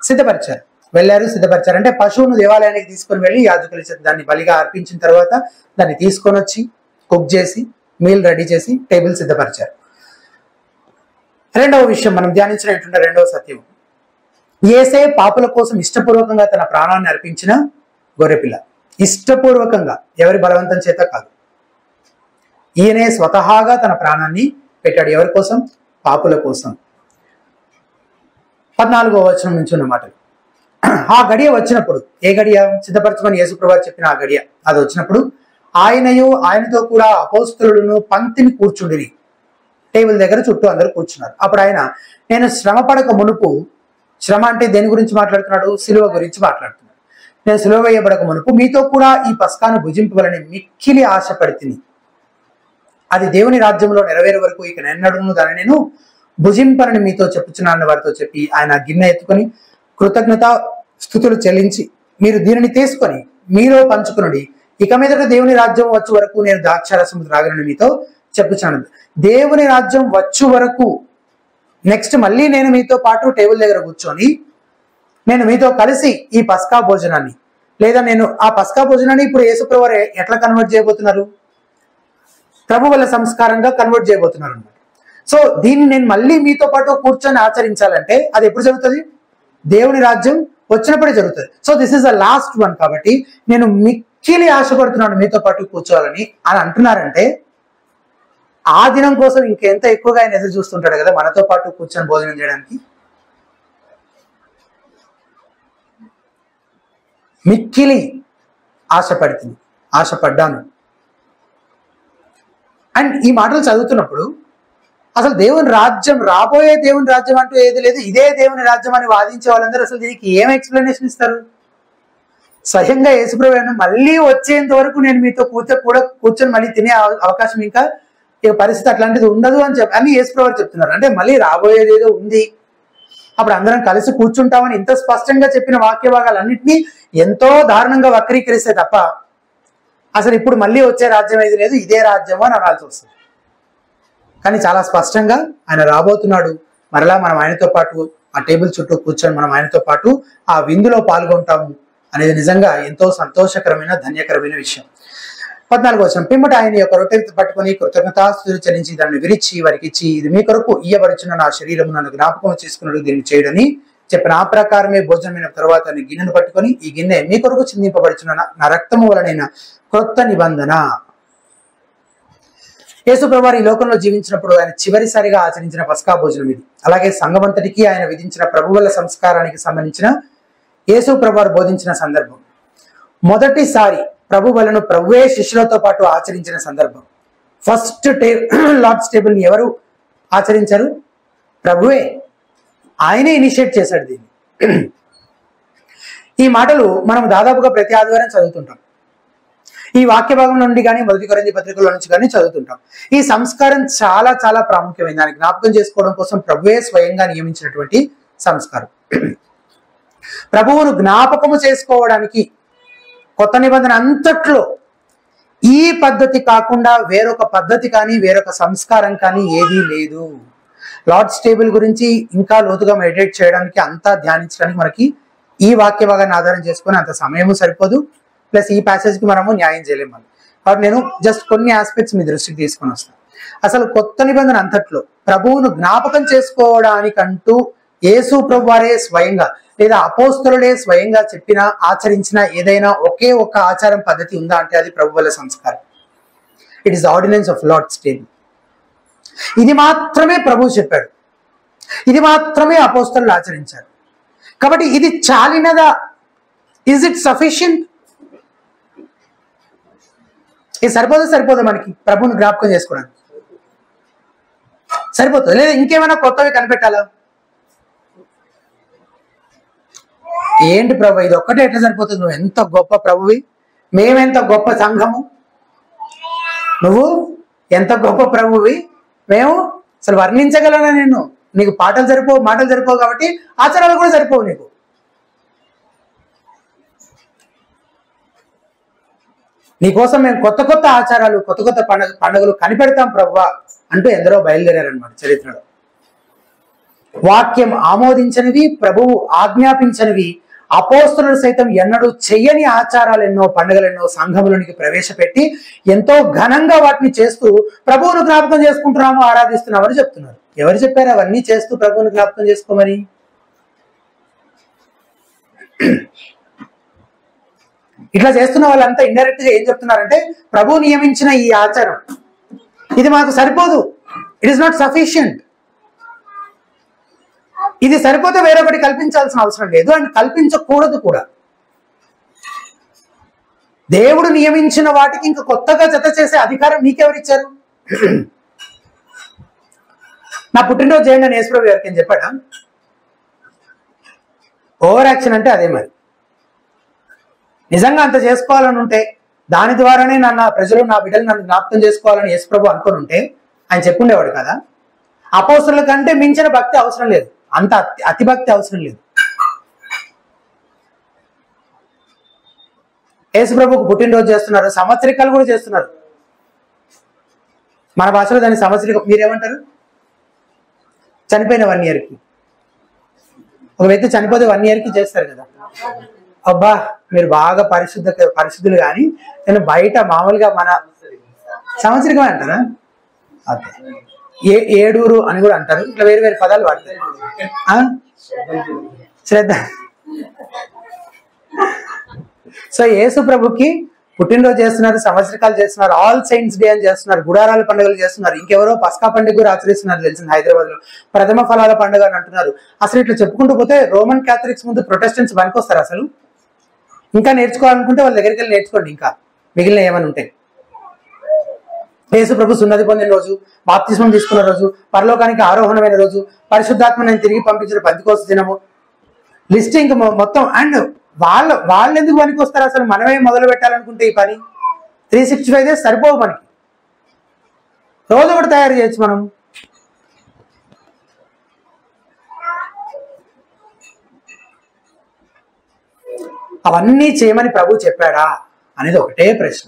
సిద్ధపరిచారు, వెళ్ళారు, సిద్ధపరిచారు. అంటే పశువును దేవాలయానికి తీసుకొని వెళ్ళి యాజకులు దాన్ని బలిగా అర్పించిన తర్వాత దాన్ని తీసుకొని వచ్చి కుక్ చేసి మీల్ రెడీ చేసి టేబుల్ సిద్ధపరిచారు. రెండవ విషయం మనం ధ్యానించినటువంటి రెండవ సత్యం, యేసే పాపుల కోసం ఇష్టపూర్వకంగా తన ప్రాణాన్ని అర్పించిన గొర్రెపిల్ల. ఇష్టపూర్వకంగా, ఎవరి బలవంతం చేత కాదు. ఈయనే స్వతహాగా తన ప్రాణాన్ని పెట్టాడు. ఎవరి కోసం? పాపుల కోసం. 14వ వచనం నుంచి ఉన్న మాటలు. ఆ గడియ వచ్చినప్పుడు, ఏ గడియ? సిద్ధపరచమని యేసుప్రభువు చెప్పిన ఆ గడియ. అది వచ్చినప్పుడు ఆయనయు ఆయనతో కూడా అపోస్తలులను పంక్తిని కూర్చుండిరి. టేబుల్ దగ్గర చుట్టూ అందరూ కూర్చున్నారు. అప్పుడు ఆయన, నేను శ్రమ పడక మునుపు, శ్రమ అంటే దేని గురించి మాట్లాడుతున్నాడు? సిలువ గురించి మాట్లాడుతున్నాడు. నేను సిలువ వేయబడక మునుపు మీతో కూడా ఈ పస్కాను భుజింపవలని మిక్కిలి ఆశపడితిని. అది దేవుని రాజ్యంలో నెరవేరే వరకు ఇక నెన్నడును దాన్ని నేను భుజింపనని మీతో చెప్పుచున్నాను వారితో చెప్పి ఆయన గిన్నె ఎత్తుకొని కృతజ్ఞత స్తుతులు చెల్లించి, మీరు దీనిని తీసుకొని మీలో పంచుకునుడి, ఇక మీదట దేవుని రాజ్యం వచ్చే వరకు నేను ద్రాక్షారసం త్రాగనని మీతో చెప్పుచున్నాను. దేవుని రాజ్యం వచ్చు వరకు, నెక్స్ట్ మళ్ళీ నేను మీతో పాటు టేబుల్ దగ్గర కూర్చొని నేను మీతో కలిసి ఈ పస్కా భోజనాన్ని, లేదా నేను ఆ పస్కా భోజనాన్ని ఇప్పుడు యేసుప్రభువు ఎట్లా కన్వర్ట్ చేయబోతున్నారు? ప్రభు వల్ల సంస్కారంగా కన్వర్ట్ చేయబోతున్నారు అన్నమాట. సో దీన్ని నేను మళ్ళీ మీతో పాటు కూర్చొని ఆచరించాలంటే అది ఎప్పుడు జరుగుతుంది? దేవుని రాజ్యం వచ్చినప్పుడే జరుగుతుంది. So this is the last one. కాబట్టి నేను మిక్కిలి ఆశపడుతున్నాను మీతో పాటు కూర్చోవాలని అని అంటున్నారంటే ఆ దినం కోసం ఇంకెంత ఎక్కువగా ఆయన ఎదురు చూస్తుంటాడు కదా మనతో పాటు కూర్చొని భోజనం చేయడానికి. మిక్కిలి ఆశపడ్డాను. అండ్ ఈ మాటలు చదువుతున్నప్పుడు అసలు దేవుని రాజ్యం, రాబోయే దేవుని రాజ్యం అంటూ ఏది లేదు, ఇదే దేవుని రాజ్యం అని వాదించే వాళ్ళందరూ అసలు దీనికి ఏం ఎక్స్ప్లెనేషన్ ఇస్తారు? స్వయంగా యేసుప్రభువు మళ్ళీ వచ్చేంత వరకు నేను మీతో కూర్చొని మళ్ళీ తినే అవకాశం ఇంకా పరిస్థితి అట్లాంటిది ఉండదు అని యేసుప్రభువు చెప్తున్నారు. అంటే మళ్ళీ రాబోయేది ఏదో ఉంది, అప్పుడు అందరం కలిసి కూర్చుంటామని ఇంత స్పష్టంగా చెప్పిన వాక్య భాగాలన్నింటినీ ఎంతో దారుణంగా వక్రీకరిస్తే తప్ప అసలు ఇప్పుడు మళ్ళీ వచ్చే రాజ్యం ఏది లేదు, ఇదే రాజ్యం అని అనాల్సి వస్తుంది. కానీ చాలా స్పష్టంగా ఆయన రాబోతున్నాడు, మరలా మనం ఆయనతో పాటు ఆ టేబుల్ చుట్టూ కూర్చొని మనం ఆయనతో పాటు ఆ విందులో పాల్గొంటాము అనేది నిజంగా ఎంతో సంతోషకరమైన, ధన్యకరమైన విషయం. 14వ వచనం, పిమ్మట ఆయన యొక్క రొట్టె పట్టుకొని కృతజ్ఞతాస్తుతులు చెల్లించి దాన్ని విరిచి వారికి ఇచ్చి, ఇది మీ కొరకు ఇయ్యబడుచున్న నా శరీరము, నన్ను జ్ఞాపకం చేసుకున్నాడు, దీన్ని చేయడని చెప్పిన ఆ ప్రకారమే భోజనమైన తర్వాత ఆయన గిన్నెను పట్టుకొని, ఈ గిన్నె మీ కొరకు చిందింపబడుచున్న నా రక్తము వలనైన క్రొత్త నిబంధన. యేసుప్రభువు ఈ లోకంలో జీవించినప్పుడు ఆయన చివరిసారిగా ఆచరించిన పస్కా భోజనం ఇది. అలాగే సంఘమంతటికి ఆయన విధించిన ప్రభువుల సంస్కారానికి సంబంధించిన యేసు ప్రభువారు బోధించిన సందర్భం, మొదటిసారి ప్రభు వలన ప్రభువే శిష్యులతో పాటు ఆచరించిన సందర్భం. ఫస్ట్ లార్డ్స్ టేబుల్ని ఎవరు ఆచరించారు? ప్రభువే. ఆయనే ఇనిషియేట్ చేశాడు దీన్ని. ఈ మాటలు మనం దాదాపుగా ప్రతి ఆదివారం చదువుతుంటాం. ఈ వాక్య భాగం నుండి కానీ మొదటి కొరింథీ పత్రికలో నుంచి కానీ చదువుతుంటాం. ఈ సంస్కారం చాలా చాలా ప్రాముఖ్యమైన, దాన్ని జ్ఞాపకం చేసుకోవడం కోసం ప్రభువే స్వయంగా నియమించినటువంటి సంస్కారం. ప్రభువును జ్ఞాపకము చేసుకోవడానికి కొత్త నిబంధన అంతట్లో ఈ పద్ధతి కాకుండా వేరొక పద్ధతి కానీ వేరొక సంస్కారం కానీ ఏదీ లేదు. లార్డ్స్ టేబుల్ గురించి ఇంకా లోతుగా మెడిటేట్ చేయడానికి, అంతా ధ్యానించడానికి మనకి ఈ వాక్య భాగాన్ని ఆధారం చేసుకొని అంత సమయము సరిపోదు. ప్లస్ ఈ ప్యాసేజ్కి మనము న్యాయం చేయలేము. కాబట్టి నేను జస్ట్ కొన్ని ఆస్పెక్ట్స్ మీ దృష్టికి తీసుకొని వస్తాను. అసలు కొత్త నిబంధన అంతట్లో ప్రభువును జ్ఞాపకం చేసుకోవడానికంటూ యేసు ప్రభు వారే స్వయంగా లేదా అపోస్తలులే స్వయంగా చెప్పిన, ఆచరించిన ఏదైనా ఒకే ఒక్క ఆచారం పద్ధతి ఉందా అంటే అది ప్రభు వల్ల సంస్కారం. It is ordinance of Lord's table. ఇది మాత్రమే ప్రభువు చెప్పాడు, ఇది మాత్రమే అపోస్తలులు ఆచరించారు. కాబట్టి ఇది చాలినదా? Is it sufficient? ఇది సరిపోదా మనకి ప్రభువుని జ్ఞాపకం చేసుకోవడానికి? సరిపోతుంది లేదా ఇంకేమైనా కొత్తవి కనిపెట్టాలా? ఏంటి ప్రభు ఇది ఒక్కటే ఎట్లా సరిపోతుంది? నువ్వు ఎంత గొప్ప ప్రభువి, మేమెంత గొప్ప సంఘము, నువ్వు ఎంత గొప్ప ప్రభువి, మేము అసలు వర్ణించగలనా నేను? నీకు మాటలు సరిపోవు కాబట్టి ఆచారాలు కూడా సరిపోవు నీకు. నీకోసం మేము కొత్త కొత్త ఆచారాలు, కొత్త కొత్త పండుగలు కనిపెడతాం ప్రభువా అంటూ ఎందరో బయలుదేరారనమాట చరిత్రలో. వాక్యం ఆమోదించనివి, ప్రభువు ఆజ్ఞాపించనివి, అపోస్తలులు సైతం ఎన్నడూ చెయ్యని ఆచారాలు ఎన్నో, పండుగలెన్నో సంఘములోనికి ప్రవేశపెట్టి ఎంతో ఘనంగా వాటిని చేస్తూ ప్రభువును జ్ఞాపకం చేసుకుంటున్నాము, ఆరాధిస్తున్నామని చెప్తున్నారు. ఎవరు చెప్పారు అవన్నీ చేస్తూ ప్రభువును జ్ఞాపకం చేసుకోమని? ఇట్లా చేస్తున్న వాళ్ళంతా ఇండైరెక్ట్ గా ఏం చెప్తున్నారంటే ప్రభువు నియమించిన ఈ ఆచారం ఇది మాకు సరిపోదు, ఇట్ ఈస్ నాట్ సఫిషియంట్. ఇది సరిపోతే వేరొకటి కల్పించాల్సిన అవసరం లేదు, అండ్ కల్పించకూడదు కూడా. దేవుడు నియమించిన వాటికి ఇంకా కొత్తగా జత చేసే అధికారం నీకెవరిచ్చారు? నా పుట్టినరోజు చేయండి అని యేసుప్రభు గారికి ఏం చెప్పాడా? ఓవర్ యాక్షన్ అంటే అదే. మరి నిజంగా అంత చేసుకోవాలని ఉంటే, దాని ద్వారానే ప్రజలు, నా బిడ్డలు నన్ను జ్ఞాపకం చేసుకోవాలని యేసుప్రభు అనుకుని ఉంటే ఆయన చెప్పుండేవాడు కదా. అపోస్తలుల కంటే మించిన భక్తి అవసరం లేదు, అంత అతి భక్తి అవసరం లేదు. యేసుప్రభుకు పుట్టినరోజు చేస్తున్నారు, సంవత్సరికాలు కూడా చేస్తున్నారు. మన భాషలో దాన్ని సంవత్సరికం, మీరేమంటారు? చనిపోయిన 1 yearకి. ఒక వ్యక్తి చనిపోతే 1 yearకి చేస్తారు కదా. అబ్బా మీరు బాగా పరిశుద్ధులు కానీ నేను బయట మామూలుగా మన సంవత్సరికమే అంటారా? అదే ఏడూరు అని కూడా అంటారు. ఇట్లా వేరు వేరు పదాలు వాడతారు. శ్రద్ధ. సో యేసు ప్రభుకి పుట్టినరోజు చేస్తున్నారు, సంవత్సరికాలు చేస్తున్నారు, ఆల్ సెయింట్స్ డే అని చేస్తున్నారు, గుడారాల పండుగలు చేస్తున్నారు, ఇంకెవరో పస్కా పండుగ కూడా ఆచరిస్తున్నారు తెలిసింది హైదరాబాద్ లో, ప్రథమ ఫలాల పండుగ అని అంటున్నారు. అసలు ఇట్లా చెప్పుకుంటూ పోతే రోమన్ క్యాథలిక్స్ ముందు ప్రొటెస్టెంట్స్ పనికొస్తారు. అసలు ఇంకా నేర్చుకోవాలనుకుంటే వాళ్ళ దగ్గరికి వెళ్ళి నేర్చుకోండి. ఇంకా మిగిలిన ఏమని ఉంటాయి. యేసు ప్రభు సున్నతి పొందిన రోజు, బాప్తిస్మం తీసుకున్న రోజు, పరలోకానికి ఆరోహణమైన రోజు, పరిశుద్ధాత్మని తిరిగి పంపించిన పెంతెకోస్తు దినము, లిస్ట్ ఇంకా మొత్తం. అండ్ వాళ్ళు ఎందుకు పనికి వస్తారు? అసలు మనమే మొదలు పెట్టాలనుకుంటే ఈ పని 365 days సరిపోవు మనకి. రోజు ఒకటి తయారు చేయొచ్చు మనం. అవన్నీ చేయమని ప్రభు చెప్పాడా అనేది ఒకటే ప్రశ్న.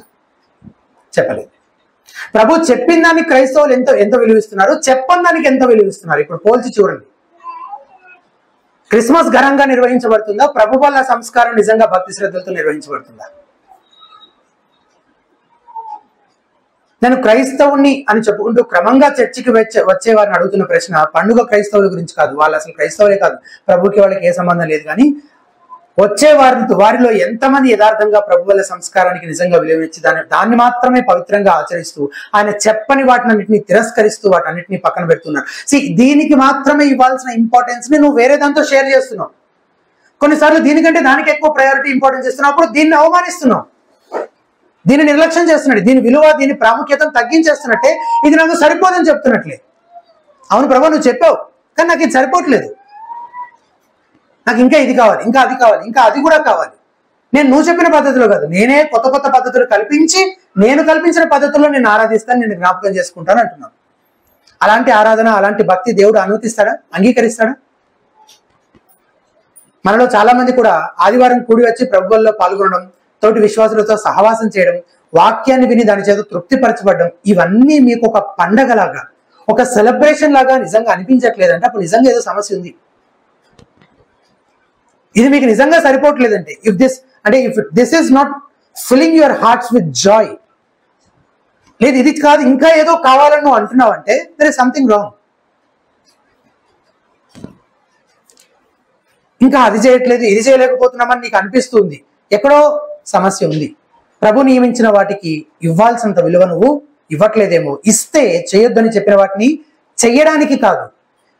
చెప్పలేదు. ప్రభు చెప్పిన దానికి క్రైస్తవులు ఎంత విలువిస్తున్నారు, చెప్పని దానికి ఎంత విలువిస్తున్నారు. ఇప్పుడు పోల్చి చూడండి. క్రిస్మస్ ఘనంగా నిర్వహించబడుతుందా? ప్రభు వల్ల సంస్కారం నిజంగా భక్తి శ్రద్ధలతో నిర్వహించబడుతుందా? నేను క్రైస్తవుని అని చెప్పుకుంటూ క్రమంగా చర్చికి వచ్చే వారిని అడుగుతున్న ప్రశ్న పండుగ క్రైస్తవుల గురించి కాదు. వాళ్ళు అసలు క్రైస్తవులే కాదు, ప్రభుకి వాళ్ళకి ఏ సంబంధం లేదు. కానీ వచ్చే వారిలో ఎంతమంది యథార్థంగా ప్రభు వల్ల సంస్కారానికి నిజంగా విలువించి దాన్ని మాత్రమే పవిత్రంగా ఆచరిస్తూ ఆయన చెప్పని వాటినన్నింటినీ తిరస్కరిస్తూ వాటన్నిటిని పక్కన పెడుతున్నారు. దీనికి మాత్రమే ఇవ్వాల్సిన ఇంపార్టెన్స్ ని నువ్వు వేరే దాంతో షేర్ చేస్తున్నావు. కొన్నిసార్లు దీనికంటే దానికి ఎక్కువ ప్రయారిటీ ఇంపార్టెన్స్ ఇస్తున్నావు, అప్పుడు దీన్ని అవమానిస్తున్నావు, దీన్ని నిర్లక్ష్యం చేస్తున్నాడు, దీని విలువ దీని ప్రాముఖ్యతను తగ్గించేస్తున్నట్టే ఇది నాకు సరిపోదని చెప్తున్నట్లే. అవును ప్రభు నువ్వు చెప్పావు, కానీ నాకు ఇది సరిపోవట్లేదు, నాకు ఇంకా ఇది కావాలి, ఇంకా అది కావాలి, ఇంకా అది కూడా కావాలి. నువ్వు చెప్పిన పద్ధతిలో కాదు, నేనే కొత్త కొత్త పద్ధతులు కల్పించి నేను కల్పించిన పద్ధతుల్లో నేను ఆరాధిస్తాను, నేను జ్ఞాపకం చేసుకుంటాను అంటున్నాను. అలాంటి ఆరాధన అలాంటి భక్తి దేవుడు అనుమతిస్తాడా, అంగీకరిస్తాడా? మనలో చాలా మంది కూడా ఆదివారం కూడి వచ్చి ప్రభువుల్లో పాల్గొనడం, తోటి విశ్వాసులతో సహవాసం చేయడం, వాక్యాన్ని విని దాని చేత తృప్తిపరచబడడం, ఇవన్నీ మీకు ఒక పండగలాగా ఒక సెలబ్రేషన్ లాగా నిజంగా అనిపించట్లేదంటే అప్పుడు నిజంగా ఏదో సమస్య ఉంది. ఇది మీకు నిజంగా సరిపోవట్లేదంటే if this is not filling your hearts with joy, లేదు ఇది కాదు ఇంకా ఏదో కావాలని నువ్వు అంటున్నావు అంటే దర్ ఇస్ సంథింగ్ రాంగ్. ఇంకా అది చేయట్లేదు ఇది చేయలేకపోతున్నామని నీకు అనిపిస్తుంది, ఎక్కడో సమస్య ఉంది. ప్రభు నియమించిన వాటికి ఇవ్వాల్సినంత విలువ నువ్వు ఇవ్వట్లేదేమో. ఇస్తే చేయొద్దని చెప్పిన వాటిని చెయ్యడానికి కాదు,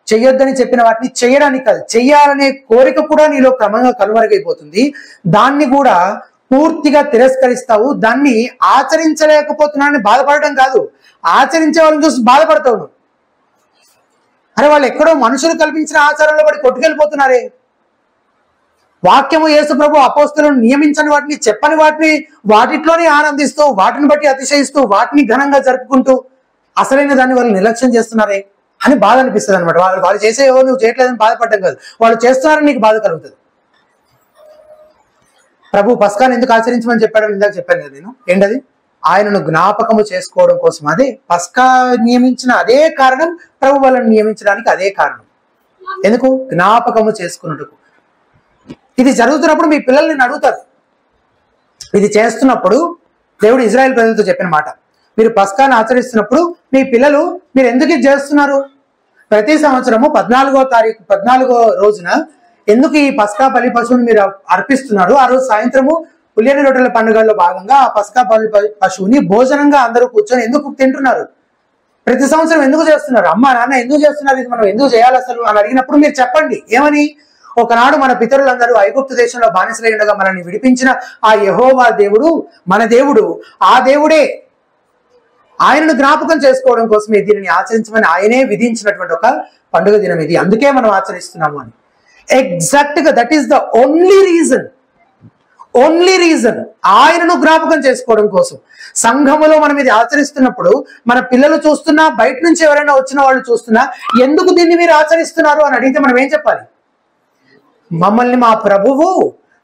చెయ్యొద్దని చెప్పిన వాటిని చేయడానికి కాదు, చెయ్యాలనే కోరిక కూడా నీలో క్రమంగా కనుమరుగైపోతుంది. దాన్ని కూడా పూర్తిగా తిరస్కరిస్తావు. దాన్ని ఆచరించలేకపోతున్నానని బాధపడటం కాదు, ఆచరించే వాళ్ళని చూసి బాధపడతావు. అరే వాళ్ళు ఎక్కడో మనుషులు కల్పించిన ఆచారంలో పడి కొట్టుకెళ్ళిపోతున్నారే. వాక్యము యేసు ప్రభు అపోస్తలులను నియమించని వాటిని చెప్పని వాటిని వాటిట్లోనే ఆనందిస్తూ వాటిని బట్టి అతిశయిస్తూ వాటిని ఘనంగా జరుపుకుంటూ అసలైన దాన్ని వాళ్ళు నిర్లక్ష్యం చేస్తున్నారే అని బాధ అనిపిస్తుంది అనమాట. వాళ్ళు చేసేవో నువ్వు చేయట్లేదని బాధపడటం కాదు, వాళ్ళు చేస్తున్నారని నీకు బాధ కలుగుతుంది. ప్రభు పస్కాను ఎందుకు ఆచరించమని చెప్పాడని ఇందాక చెప్పాను కదా నేను, ఏంటది? ఆయనను జ్ఞాపకము చేసుకోవడం కోసం. అదే పస్కా నియమించిన అదే కారణం, ప్రభు వాళ్ళని నియమించడానికి అదే కారణం. ఎందుకు? జ్ఞాపకము చేసుకున్నట్టుకు. ఇది జరుగుతున్నప్పుడు మీ పిల్లల్ని అడుగుతారు. ఇది చేస్తున్నప్పుడు దేవుడు ఇజ్రాయెల్ ప్రజలతో చెప్పిన మాట, మీరు పస్కాను ఆచరిస్తున్నప్పుడు మీ పిల్లలు మీరు ఎందుకు ఇది చేస్తున్నారు? ప్రతి సంవత్సరము 14వ రోజున ఎందుకు ఈ పస్కా బలి పశువుని మీరు అర్పిస్తున్నారు? ఆ రోజు సాయంత్రము పులియని రొట్టెల పండుగల్లో భాగంగా ఆ పస్కా బలి పశువుని భోజనంగా అందరూ కూర్చొని ఎందుకు తింటున్నారు? ప్రతి సంవత్సరం ఎందుకు చేస్తున్నారు? అమ్మ నాన్న ఎందుకు చేస్తున్నారు? ఇది మనం ఎందుకు చేయాలి అసలు అని అడిగినప్పుడు మీరు చెప్పండి. ఏమని? ఒకనాడు మన పితరులందరూ ఐగుప్తు దేశంలో బానిసలై ఉండగా మనల్ని విడిపించిన ఆ యెహోవా దేవుడు మన దేవుడు, ఆ దేవుడే ఆయనను జ్ఞాపకం చేసుకోవడం కోసమే దీనిని ఆచరించమని ఆయనే విధించినటువంటి ఒక పండుగ దినం ఇది, అందుకే మనం ఆచరిస్తున్నాము అని. ఎగ్జాక్ట్ గా that is the only reason ఆయనను జ్ఞాపకం చేసుకోవడం కోసం. సంఘములో మనం ఇది ఆచరిస్తున్నప్పుడు మన పిల్లలు చూస్తున్నా, బయట నుంచి ఎవరైనా వచ్చిన వాళ్ళు చూస్తున్నా, ఎందుకు దీన్ని మీరు ఆచరిస్తున్నారు అని అడిగితే మనం ఏం చెప్పాలి? మమ్మల్ని మా ప్రభువు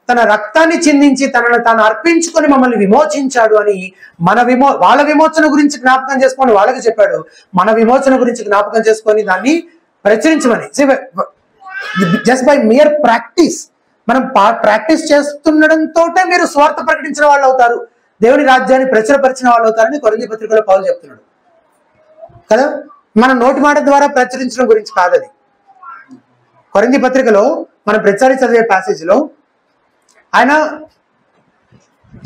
తన రక్తాన్ని చిందించి తనను తాను అర్పించుకొని మమ్మల్ని విమోచించాడు అని వాళ్ళ విమోచన గురించి జ్ఞాపకం చేసుకొని వాళ్ళకి చెప్పాడు, మన విమోచన గురించి జ్ఞాపకం చేసుకొని దాన్ని ప్రచురించమని. జస్ట్ బై మియర్ ప్రాక్టీస్, మనం ప్రాక్టీస్ చేస్తుండడంతో మీరు స్వార్థ ప్రకటించిన వాళ్ళు అవుతారు, దేవుని రాజ్యాన్ని ప్రచురపరిచిన వాళ్ళు అవుతారని కొరింథీ పత్రికలో పౌలు చెప్తున్నాడు కదా. మన నోటి మాట ద్వారా ప్రచురించడం గురించి కాదు అది. కొరింథీ పత్రికలో మనం ప్రతిసారి చదివే ప్యాసేజ్లో ఆయన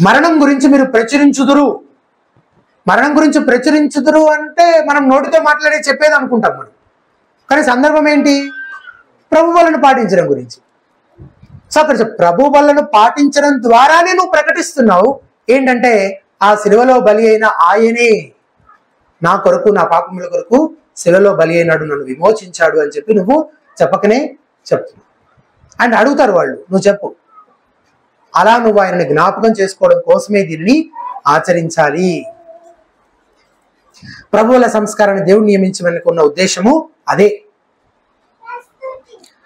మరణం గురించి మీరు ప్రచురించుదురు, మరణం గురించి ప్రచురించుదురు అంటే మనం నోటితో మాట్లాడే చెప్పేది అనుకుంటాం మనం, కానీ సందర్భం ఏంటి? ప్రభు వలను పాటించడం గురించి. సో అక్కడ ప్రభు వలను పాటించడం ద్వారానే నువ్వు ప్రకటిస్తున్నావు ఏంటంటే ఆ శిలువలో బలి అయిన ఆయనే నా కొరకు, నా పాపముల కొరకు శిలువలో బలి అయినాడు, నన్ను విమోచించాడు అని చెప్పి నువ్వు చెప్పకనే చెప్తున్నావు. అండ్ అడుగుతారు వాళ్ళు, నువ్వు చెప్పు. అలా నువ్వు ఆయనని జ్ఞాపకం చేసుకోవడం కోసమే దీన్ని ఆచరించాలి. ప్రభువుల సంస్కారాన్ని దేవుడు నియమించమని ఉన్న ఉద్దేశము అదే.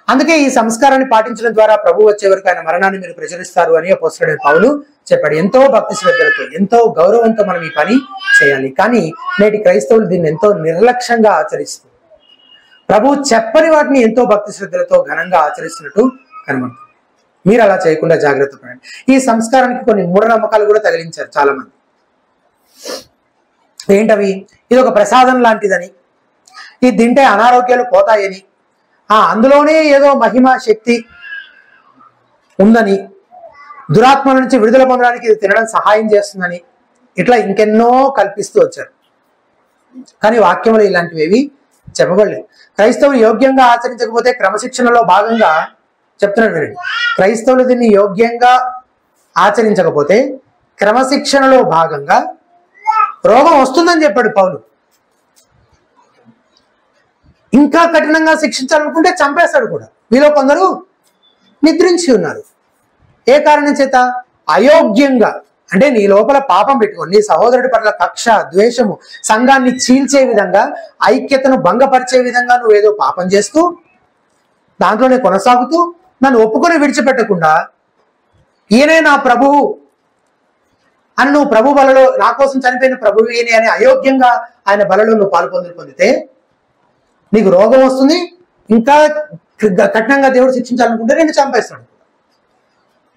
అందుకే ఈ సంస్కారాన్ని పాటించడం ద్వారా ప్రభు వచ్చే వరకు ఆయన మరణాన్ని మీరు ప్రచురిస్తారు అని అపోస్తలుడైన పౌలు చెప్పాడు. ఎంతో భక్తి శ్రద్ధలతో, ఎంతో గౌరవంతో మనం ఈ పని చేయాలి. కానీ నేటి క్రైస్తవులు దీన్ని ఎంతో నిర్లక్ష్యంగా ఆచరిస్తారు. ప్రభు చెప్పని వాటిని ఎంతో భక్తి శ్రద్ధలతో ఘనంగా ఆచరిస్తున్నట్టు కనబడుతుంది. మీరు అలా చేయకుండా జాగ్రత్త పడండి. ఈ సంస్కారానికి కొన్ని మూఢనమ్మకాలు కూడా తగిలించారు చాలా మంది. ఏంటవి? ఇది ఒక ప్రసాదం లాంటిదని, ఇది తింటే అనారోగ్యాలు పోతాయని, అందులోనే ఏదో మహిమ శక్తి ఉందని, దురాత్మల నుంచి విడుదల పొందడానికి ఇది తినడం సహాయం చేస్తుందని, ఇట్లా ఇంకెన్నో కల్పిస్తూ వచ్చారు. కానీ వాక్యంలో ఇలాంటివి ఏవి చెప్పబడలేదు. క్రైస్తవులు యోగ్యంగా ఆచరించకపోతే క్రమశిక్షణలో భాగంగా చెప్తున్నాడు వినండి. క్రైస్తవులు దీన్ని యోగ్యంగా ఆచరించకపోతే క్రమశిక్షణలో భాగంగా రోగం వస్తుందని చెప్పాడు పౌలు. ఇంకా కఠినంగా శిక్షించాలనుకుంటే చంపేస్తాడు కూడా. మీలో కొందరు నిద్రించి ఉన్నారు. ఏ కారణం చేత? అయోగ్యంగా, అంటే నీ లోపల పాపం పెట్టుకొని నీ సహోదరుడి పట్ల కక్ష, ద్వేషము, సంఘాన్ని చీల్చే విధంగా, ఐక్యతను భంగపరిచే విధంగా నువ్వేదో పాపం చేస్తూ దాంట్లోనే కొనసాగుతూ నన్ను ఒప్పుకొని విడిచిపెట్టకుండా ఈయనే నా ప్రభువు అని నువ్వు ప్రభు బలలో, నా కోసం చనిపోయిన ప్రభువు ఈయనే అని అయోగ్యంగా ఆయన బలలో నువ్వు పొందితే నీకు రోగం వస్తుంది. ఇంకా కఠినంగా దేవుడు శిక్షించాలనుకుంటే నేను చంపేస్తాడు.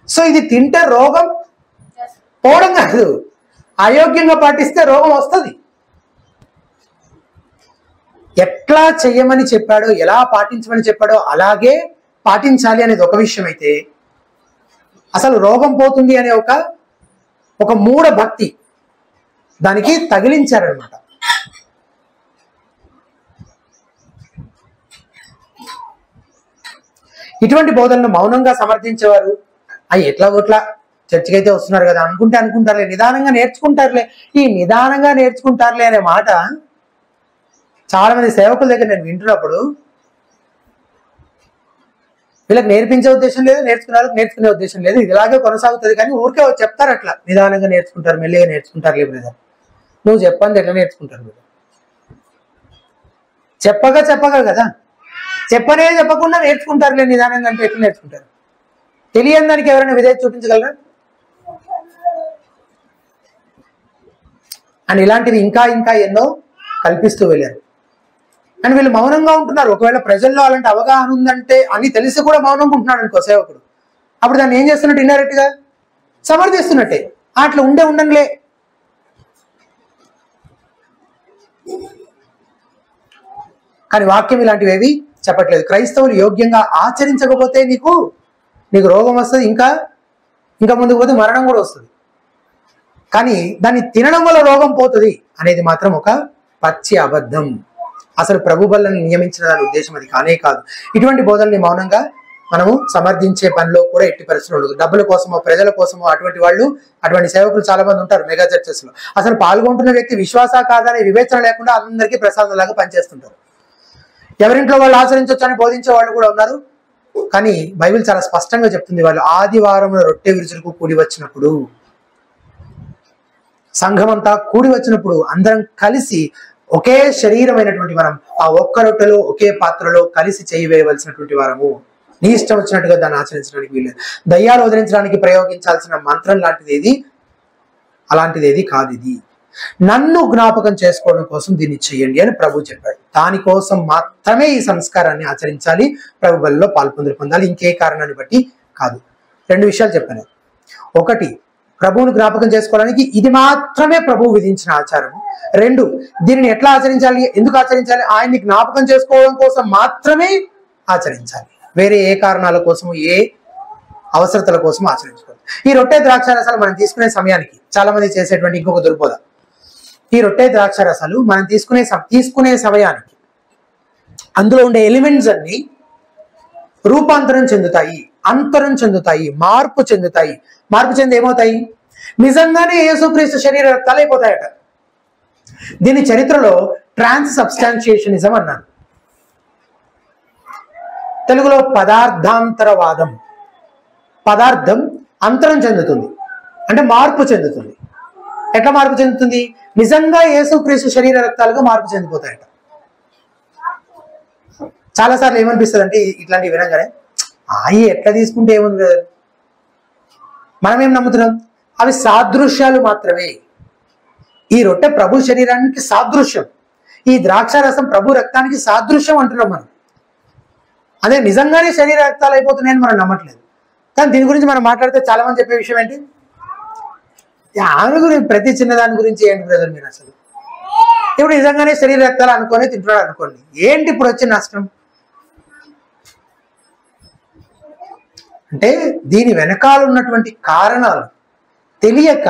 సో ఇది తింటే రోగం పోవడం కాదు, అయోగ్యంగా పాటిస్తే రోగం వస్తుంది. ఎట్లా చెయ్యమని చెప్పాడో, ఎలా పాటించమని చెప్పాడో అలాగే పాటించాలి అనేది ఒక విషయం అయితే, అసలు రోగం పోతుంది అనే ఒక మూఢ భక్తి దానికి తగిలించారనమాట. ఇటువంటి బోధనలు మౌనంగా సమర్థించేవారు అవి ఎట్లా చర్చికి అయితే వస్తున్నారు కదా అనుకుంటారులే, నిదానంగా నేర్చుకుంటారులే. ఈ నిదానంగా నేర్చుకుంటారులే అనే మాట చాలా మంది సేవకుల దగ్గర నేను వింటున్నప్పుడు వీళ్ళకి నేర్పించే ఉద్దేశం లేదు, నేర్చుకునే ఉద్దేశం లేదు, ఇది ఇలాగే కొనసాగుతుంది. కానీ ఊరికే చెప్తారు అట్లా, నిదానంగా నేర్చుకుంటారు, మెల్లిగా నేర్చుకుంటారు. లేదు బ్రదర్, నువ్వు చెప్పండి ఎట్లా నేర్చుకుంటారు బ్రదర్? చెప్పగా కదా, చెప్పకుండా నేర్చుకుంటారులే నిదానంగా అంటే ఎట్లా నేర్చుకుంటారు? తెలియని దానికి ఎవరైనా విధేయత చూపించగలరా? అని ఇలాంటివి ఇంకా ఎన్నో కల్పిస్తూ వెళ్ళారు. అని వీళ్ళు మౌనంగా ఉంటున్నారు. ఒకవేళ ప్రజల్లో అలాంటి అవగాహన ఉందంటే అని తెలిసి కూడా మౌనంగా ఉంటున్నాడు అనుకో సేవకుడు, అప్పుడు దాన్ని ఏం చేస్తున్నట్టు? ఇండైరెక్ట్ గా సమర్థిస్తున్నట్టే. అట్లా ఉండనులే. కానీ వాక్యం ఇలాంటివి ఏవి చెప్పట్లేదు. క్రైస్తవులు యోగ్యంగా ఆచరించకపోతే నీకు రోగం వస్తుంది, ఇంకా ముందుకు పోతే మరణం కూడా వస్తుంది. కానీ దాన్ని తినడం వల్ల రోగం పోతుంది అనేది మాత్రం ఒక పచ్చి అబద్ధం. అసలు ప్రభు బలను నియమించిన దాని ఉద్దేశం అది కానే కాదు. ఇటువంటి బోధనని మౌనంగా మనము సమర్థించే పనిలో కూడా ఎట్టి పరిస్థితులు ఉండదు. డబ్బుల కోసమో ప్రజల కోసమో అటువంటి సేవకులు చాలా మంది ఉంటారు మెగా చర్చెస్ లో. అసలు పాల్గొంటున్న వ్యక్తి విశ్వాస కాదనే వివేచన లేకుండా అందరికీ ప్రసాదంలాగా పనిచేస్తుంటారు. ఎవరింట్లో వాళ్ళు ఆచరించవచ్చు అని బోధించే వాళ్ళు కూడా ఉన్నారు. కానీ బైబిల్ చాలా స్పష్టంగా చెప్తుంది, వాళ్ళు ఆదివారంలో రొట్టె విరుచులకు కూడి వచ్చినప్పుడు, సంఘం అంతా కూడి వచ్చినప్పుడు అందరం కలిసి ఒకే శరీరమైనటువంటి మనం ఆ ఒక్క రొట్టెలో ఒకే పాత్రలో కలిసి చేయి వేయవలసినటువంటి వారము. నీ ఇష్టం వచ్చినట్టుగా దాన్ని ఆచరించడానికి వీలేదు. దయ్యాలు వదిలించడానికి ప్రయోగించాల్సిన మంత్రం అలాంటిది ఏది కాదు. ఇది నన్ను జ్ఞాపకం చేసుకోవడం కోసం దీన్ని చెయ్యండి అని ప్రభు చెప్పాడు. దానికోసం మాత్రమే ఈ సంస్కారాన్ని ఆచరించాలి, ప్రభు బలిలో పొందాలి, ఇంకే కారణాన్ని బట్టి కాదు. 2 విషయాలు చెప్పాను. ఒకటి, ప్రభువును జ్ఞాపకం చేసుకోవడానికి ఇది మాత్రమే ప్రభువు విధించిన ఆచారము. 2, దీనిని ఎట్లా ఆచరించాలి, ఎందుకు ఆచరించాలి? ఆయన్ని జ్ఞాపకం చేసుకోవడం కోసం మాత్రమే ఆచరించాలి. వేరే ఏ కారణాల కోసము, ఏ అవసరతల కోసం ఆచరించుకోవాలి. ఈ రొట్టె ద్రాక్షారసాలు మనం తీసుకునే సమయానికి చాలా మంది చేసేటువంటి ఇంకొక దుర్బోధ, ఈ రొట్టె ద్రాక్షారసాలు మనం తీసుకునే సమయానికి అందులో ఉండే ఎలిమెంట్స్ అన్ని రూపాంతరం చెందుతాయి, అంతరం చెందుతాయి, మార్పు చెంది ఏమవుతాయి? నిజంగానే యేసుక్రీస్తు శరీర రక్తాలు అయిపోతాయట. దీని చరిత్రలో ట్రాన్స్సబ్స్టాన్షియేషనిజం అన్నారు. తెలుగులో పదార్థాంతరవాదం. పదార్థం అంతరం చెందుతుంది అంటే మార్పు చెందుతుంది. ఎట్లా మార్పు చెందుతుంది? నిజంగా యేసుక్రీస్తు శరీర రక్తాలుగా మార్పు చెందిపోతాయట. చాలాసార్లు ఏమనిపిస్తుంది అంటే ఇట్లాంటివి వినగానే ఎట్లా తీసుకుంటే ఏముంది కదా, మనం ఏం నమ్ముతున్నాం? అవి సాదృశ్యాలు మాత్రమే. ఈ రొట్టె ప్రభు శరీరానికి సాదృశ్యం, ఈ ద్రాక్షారసం ప్రభు రక్తానికి సాదృశ్యం అంటున్నాం మనం. అదే నిజంగానే శరీర రక్తాలు అయిపోతున్నాయని మనం నమ్మట్లేదు. కానీ దీని గురించి మనం మాట్లాడితే చాలా మంది చెప్పే విషయం ఏంటి? ఆమె గురించి, ప్రతి చిన్నదాని గురించి ఏంటి బ్రదర్ మీరు అసలు? ఇప్పుడు నిజంగానే శరీర రక్తాలు అనుకొని తింటున్నాడు అనుకోండి, ఏంటి ఇప్పుడు వచ్చిన నష్టం? అంటే దీని వెనకాల ఉన్నటువంటి కారణాలు తెలియక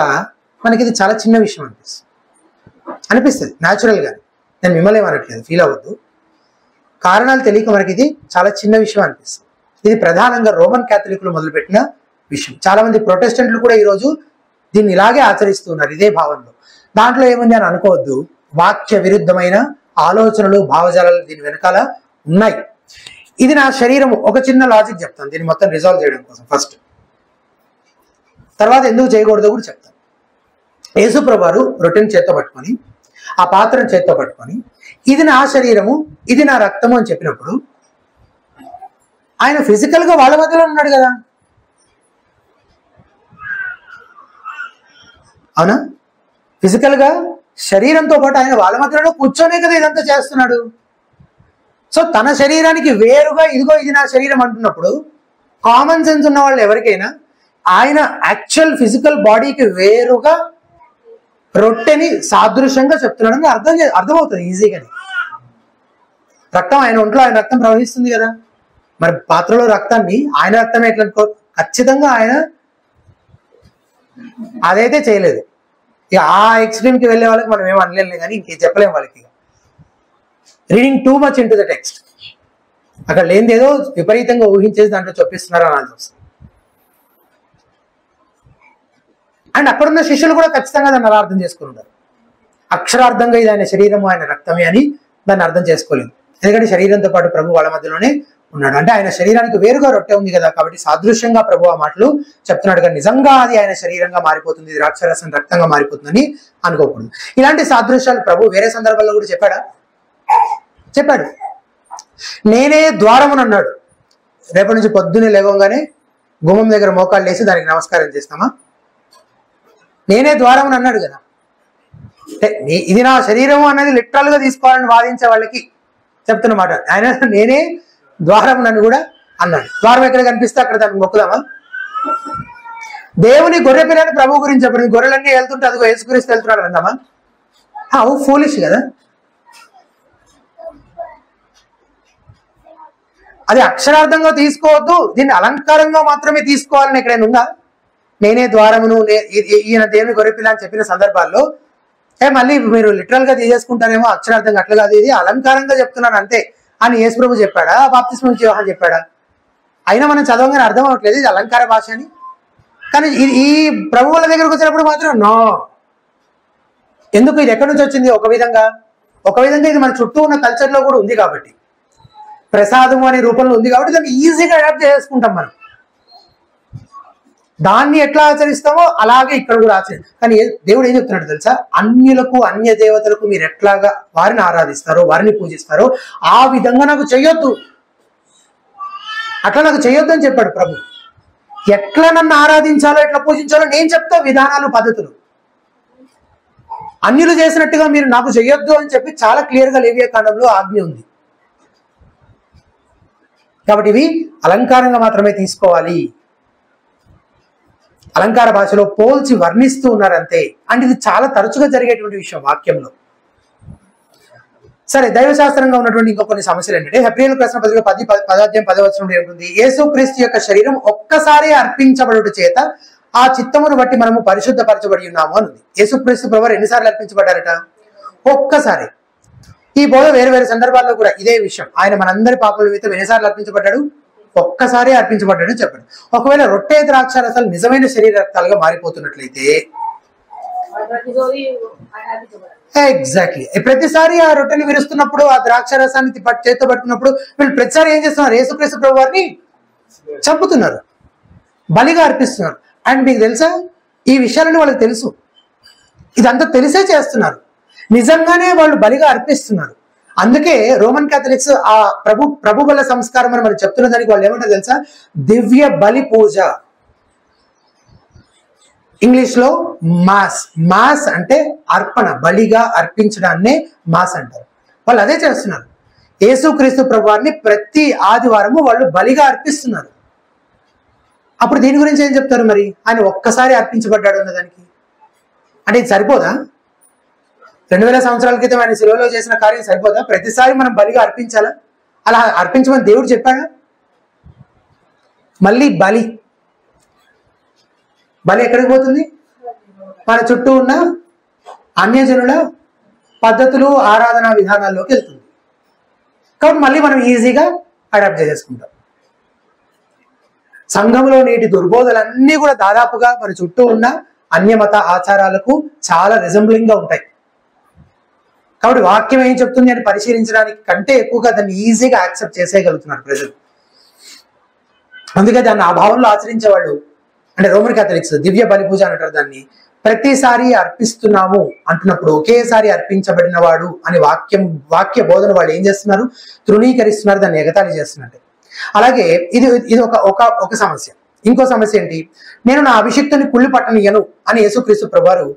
మనకి ఇది చాలా చిన్న విషయం అనిపిస్తుంది న్యాచురల్గా. నేను మిమ్మల్ని ఏమనట్లేదు, ఫీల్ అవ్వద్దు. కారణాలు తెలియక మనకి ఇది చాలా చిన్న విషయం అనిపిస్తుంది. ఇది ప్రధానంగా రోమన్ క్యాథలిక్లు మొదలుపెట్టిన విషయం. చాలా మంది ప్రొటెస్టెంట్లు కూడా ఈరోజు దీన్ని ఇలాగే ఆచరిస్తున్నారు ఇదే భావనలో. దాంట్లో ఏముంది అని అనుకోవద్దు, వాక్య విరుద్ధమైన ఆలోచనలు భావజాలాలు దీని వెనకాల ఉన్నాయి. ఇది నా శరీరం. ఒక చిన్న లాజిక్ చెప్తాను దీన్ని మొత్తం రిజాల్వ్ చేయడం కోసం ఫస్ట్, తర్వాత ఎందుకు చేయకూడదో కూడా చెప్తాను. యేసు ప్రభువారు రొట్టెని చేత్తో పట్టుకొని ఆ పాత్రను చేత్తో పట్టుకొని ఇది నా శరీరము ఇది నా రక్తము అని చెప్పినప్పుడు ఆయన ఫిజికల్ గా వాళ్ళ మధ్యలో ఉన్నాడు కదా, అవునా? ఫిజికల్ గా శరీరంతో పాటు ఆయన వాళ్ళ మధ్యలో కూర్చొనే కదా ఇదంతా చేస్తున్నాడు. సో తన శరీరానికి వేరుగా ఇదిగో ఇది నా శరీరం అంటున్నప్పుడు కామన్ సెన్స్ ఉన్న వాళ్ళు ఎవరికైనా ఆయన యాక్చువల్ ఫిజికల్ బాడీకి వేరుగా రొట్టెని సాదృశ్యంగా చెప్తున్నాడని అర్థమవుతుంది ఈజీగానే. రక్తం ఆయన ఒంట్లో ఆయన రక్తం ప్రవహిస్తుంది కదా, మరి పాత్రలో రక్తాన్ని ఆయన రక్తమే ఎట్లా అనుకో, ఖచ్చితంగా ఆయన అదైతే చేయలేదు. ఇక ఆ ఎక్స్ట్రీమ్కి వెళ్ళే వాళ్ళకి మనం ఏం అనలేము, కానీ ఇంకేం చెప్పలేము వాళ్ళకి. Reading too much in to the text, అక్కడ లేనిది ఏదో విపరీతంగా ఊహించేసి దాంట్లో చొప్పిస్తున్నారు అనాల్సి వస్తుంది. అండ్ అక్కడున్న శిష్యులు కూడా ఖచ్చితంగా దాన్ని అలా అర్థం చేసుకుని ఉంటారు. అక్షరార్థంగా ఇది ఆయన శరీరము ఆయన రక్తమే అని దాన్ని అర్థం చేసుకోలేదు. ఎందుకంటే శరీరంతో పాటు ప్రభు వాళ్ళ మధ్యలోనే ఉన్నాడు. అంటే ఆయన శరీరానికి వేరుగా రొట్టె ఉంది కదా, కాబట్టి సాదృశ్యంగా ప్రభు ఆ మాటలు చెప్తున్నాడు. కానీ నిజంగా అది ఆయన శరీరంగా మారిపోతుంది, ద్రాక్షరసం రక్తంగా మారిపోతుందని అనుకోకూడదు. ఇలాంటి సాదృశ్యాలు ప్రభు వేరే సందర్భాల్లో కూడా చెప్పాడు. నేనే ద్వారమును అన్నాడు. రేపటి నుంచి పొద్దున్నే లేవగానే గుమ్మం దగ్గర మోకాళ్ళు వేసి దానికి నమస్కారం చేస్తామా? నేనే ద్వారమును అన్నాడు కదా. ఇది నా శరీరము అన్నది లిటరల్ గా తీసుకోవాలని వాదించే వాళ్ళకి చెప్తున్నమాట. ఆయన నేనే ద్వారమునని కూడా అన్నాడు. ద్వారం ఎక్కడ కనిపిస్తే అక్కడ దానికి మొక్కుదామా? దేవుని గొర్రె పిల్లని ప్రభు గురించి చెప్పండి. గొర్రెలన్నీ వెళ్తుంటే అదిగో యేసుక్రీస్తు వెళ్తున్నాడు అందామా? హౌ ఫూలిష్ కదా. అది అక్షరార్థంగా తీసుకోవద్దు, దీన్ని అలంకారంగా మాత్రమే తీసుకోవాలని ఎక్కడైనా ఉందా? నేనే ద్వారమును, ఈయన దేవుని గొర్రెపిల్ల అని చెప్పిన సందర్భాల్లో మళ్ళీ మీరు లిటరల్ గా తీసేసుకుంటారేమో, అక్షరార్థంగా అట్లా కాదు, ఇది అలంకారంగా చెప్తున్నాను అంతే అని యేసు ప్రభు చెప్పాడా? బాప్తిస్మం ఇచ్చే యోహాను చెప్పాడా? అయినా మనం చదవగానే అర్థం అవ్వట్లేదు ఇది అలంకార భాష అని. కానీ ఈ ప్రభువుల దగ్గరకు వచ్చినప్పుడు మాత్రం నో. ఎందుకు? ఇది ఎక్కడి నుంచి వచ్చింది? ఒక విధంగా ఇది మన చుట్టూ ఉన్న కల్చర్లో కూడా ఉంది కాబట్టి, ప్రసాదం అనే రూపంలో ఉంది కాబట్టి దాన్ని ఈజీగా అడాప్ట్ చేసుకుంటాం మనం. దాన్ని ఎట్లా ఆచరిస్తామో అలాగే ఇక్కడ కూడా కానీ దేవుడు ఏం చెప్తున్నాడు తెలుసా? అన్యులకు అన్య దేవతలకు మీరు ఎట్లాగా వారిని ఆరాధిస్తారో వారిని పూజిస్తారో ఆ విధంగా నాకు చెయ్యొద్దు, అట్లా నాకు చెయ్యొద్దు అని చెప్పాడు ప్రభు. ఎట్లా నన్ను ఆరాధించాలో ఎట్లా పూజించాలో నేను చెప్తా, విధానాలు పద్ధతులు. అన్యులు చేసినట్టుగా మీరు నాకు చెయ్యొద్దు అని చెప్పి చాలా క్లియర్ గా లేవియా కాండంలో ఆజ్ఞ ఉంది. కాబట్టి ఇవి అలంకారంగా మాత్రమే తీసుకోవాలి. అలంకార భాషలో పోల్చి వర్ణిస్తూ ఉన్నారంతే. అంటే ఇది చాలా తరచుగా జరిగేటువంటి విషయం వాక్యంలో. సరే, దైవశాస్త్రంగా ఉన్నటువంటి ఇంకో కొన్ని సమస్యలు ఏంటంటే, హెబ్రీయులకు రాసిన పత్రిక 10:10 ఏముంటుంది? యేసుక్రీస్తు యొక్క శరీరం ఒక్కసారి అర్పించబడుట చేత ఆ చిత్తమును బట్టి మనము పరిశుద్ధపరచబడి ఉన్నాము అని ఉంది. యేసుక్రీస్తు ప్రభువారు ఎన్నిసార్లు అర్పించబడ్డారట? ఒక్కసారి. ఈ బోధ వేరు వేరు సందర్భాల్లో కూడా ఇదే విషయం. ఆయన మనందరి పాపల నిమిత్తం ఎన్నిసార్లు అర్పించబడ్డాడు? ఒక్కసారి అర్పించబడ్డాడు అని చెప్పాడు. ఒకవేళ రొట్టె ద్రాక్షారసాలు నిజమైన శరీర రక్తాలుగా మారిపోతున్నట్లయితే ఎగ్జాక్ట్లీ ప్రతిసారి ఆ రొట్టెని విరుస్తున్నప్పుడు ఆ ద్రాక్షారసాన్ని చేతితో పట్టుకున్నప్పుడు వీళ్ళు ప్రతిసారి ఏం చేస్తున్నారు? యేసుక్రీస్తు ప్రభు వారిని చంపుతున్నారు, బలిగా అర్పిస్తున్నారు. అండ్ మీకు తెలుసా, ఈ విషయాలని వాళ్ళకి తెలుసు, ఇదంతా తెలిసే చేస్తున్నారు. నిజంగానే వాళ్ళు బలిగా అర్పిస్తున్నారు. అందుకే రోమన్ క్యాథలిక్స్ ఆ ప్రభు బల సంస్కారం అని మనం చెప్తున్న దానికి వాళ్ళు ఏమంటారు తెలుసా? దివ్య బలి పూజ. ఇంగ్లీష్ లో మాస్ అంటే అర్పణ, బలిగా అర్పించడాన్నే మాస్ అంటారు. వాళ్ళు అదే చేస్తున్నారు. యేసుక్రీస్తు ప్రభువారిని ప్రతి ఆదివారము వాళ్ళు బలిగా అర్పిస్తున్నారు. అప్పుడు దీని గురించి ఏం చెప్తారు మరి? ఆయన ఒక్కసారి అర్పించబడ్డాడు అన్నదానికి అంటే ఇది సరిపోదా? 2000 సంవత్సరాల క్రితం ఆయన శిలువలో చేసిన కార్యం సరిపోదా? ప్రతిసారి మనం బలిగా అర్పించాలా? అలా అర్పించమని దేవుడు చెప్పాడా? మళ్ళీ బలి ఎక్కడికి పోతుంది? మన చుట్టూ ఉన్న అన్యజనుల పద్ధతులు, ఆరాధనా విధానాల్లోకి వెళ్తుంది. కాబట్టి మళ్ళీ మనం ఈజీగా అడాప్ట్ చేసేసుకుంటాం. సంఘంలో నేటి దుర్బోధలన్నీ కూడా దాదాపుగా మన చుట్టూ ఉన్న అన్యమత ఆచారాలకు చాలా రిజంబ్లింగ్ గా ఉంటాయి. కాబట్టి వాక్యం ఏం చెప్తుంది అని పరిశీలించడానికి కంటే ఎక్కువగా దాన్ని ఈజీగా యాక్సెప్ట్ చేసేయగలుగుతున్నారు ప్రజలు. అందుకే దాన్ని ఆ భావంలో ఆచరించే వాళ్ళు, అంటే రోమన్ క్యాథలిక్స్ దివ్య బలి పూజ అంటారు దాన్ని, ప్రతిసారి అర్పిస్తున్నాము అంటున్నప్పుడు ఒకేసారి అర్పించబడిన వాడు అని వాక్య బోధన వాళ్ళు ఏం చేస్తున్నారు, తృణీకరిస్తున్నారు, దాన్ని ఎగతాళి చేస్తున్నట్టు. అలాగే ఇది ఇది ఒక సమస్య. ఇంకో సమస్య ఏంటి, నేను నా అభిషిక్తుని కుళ్ళి పట్టనీయను అని యేసుక్రీస్తు ప్రభువారు,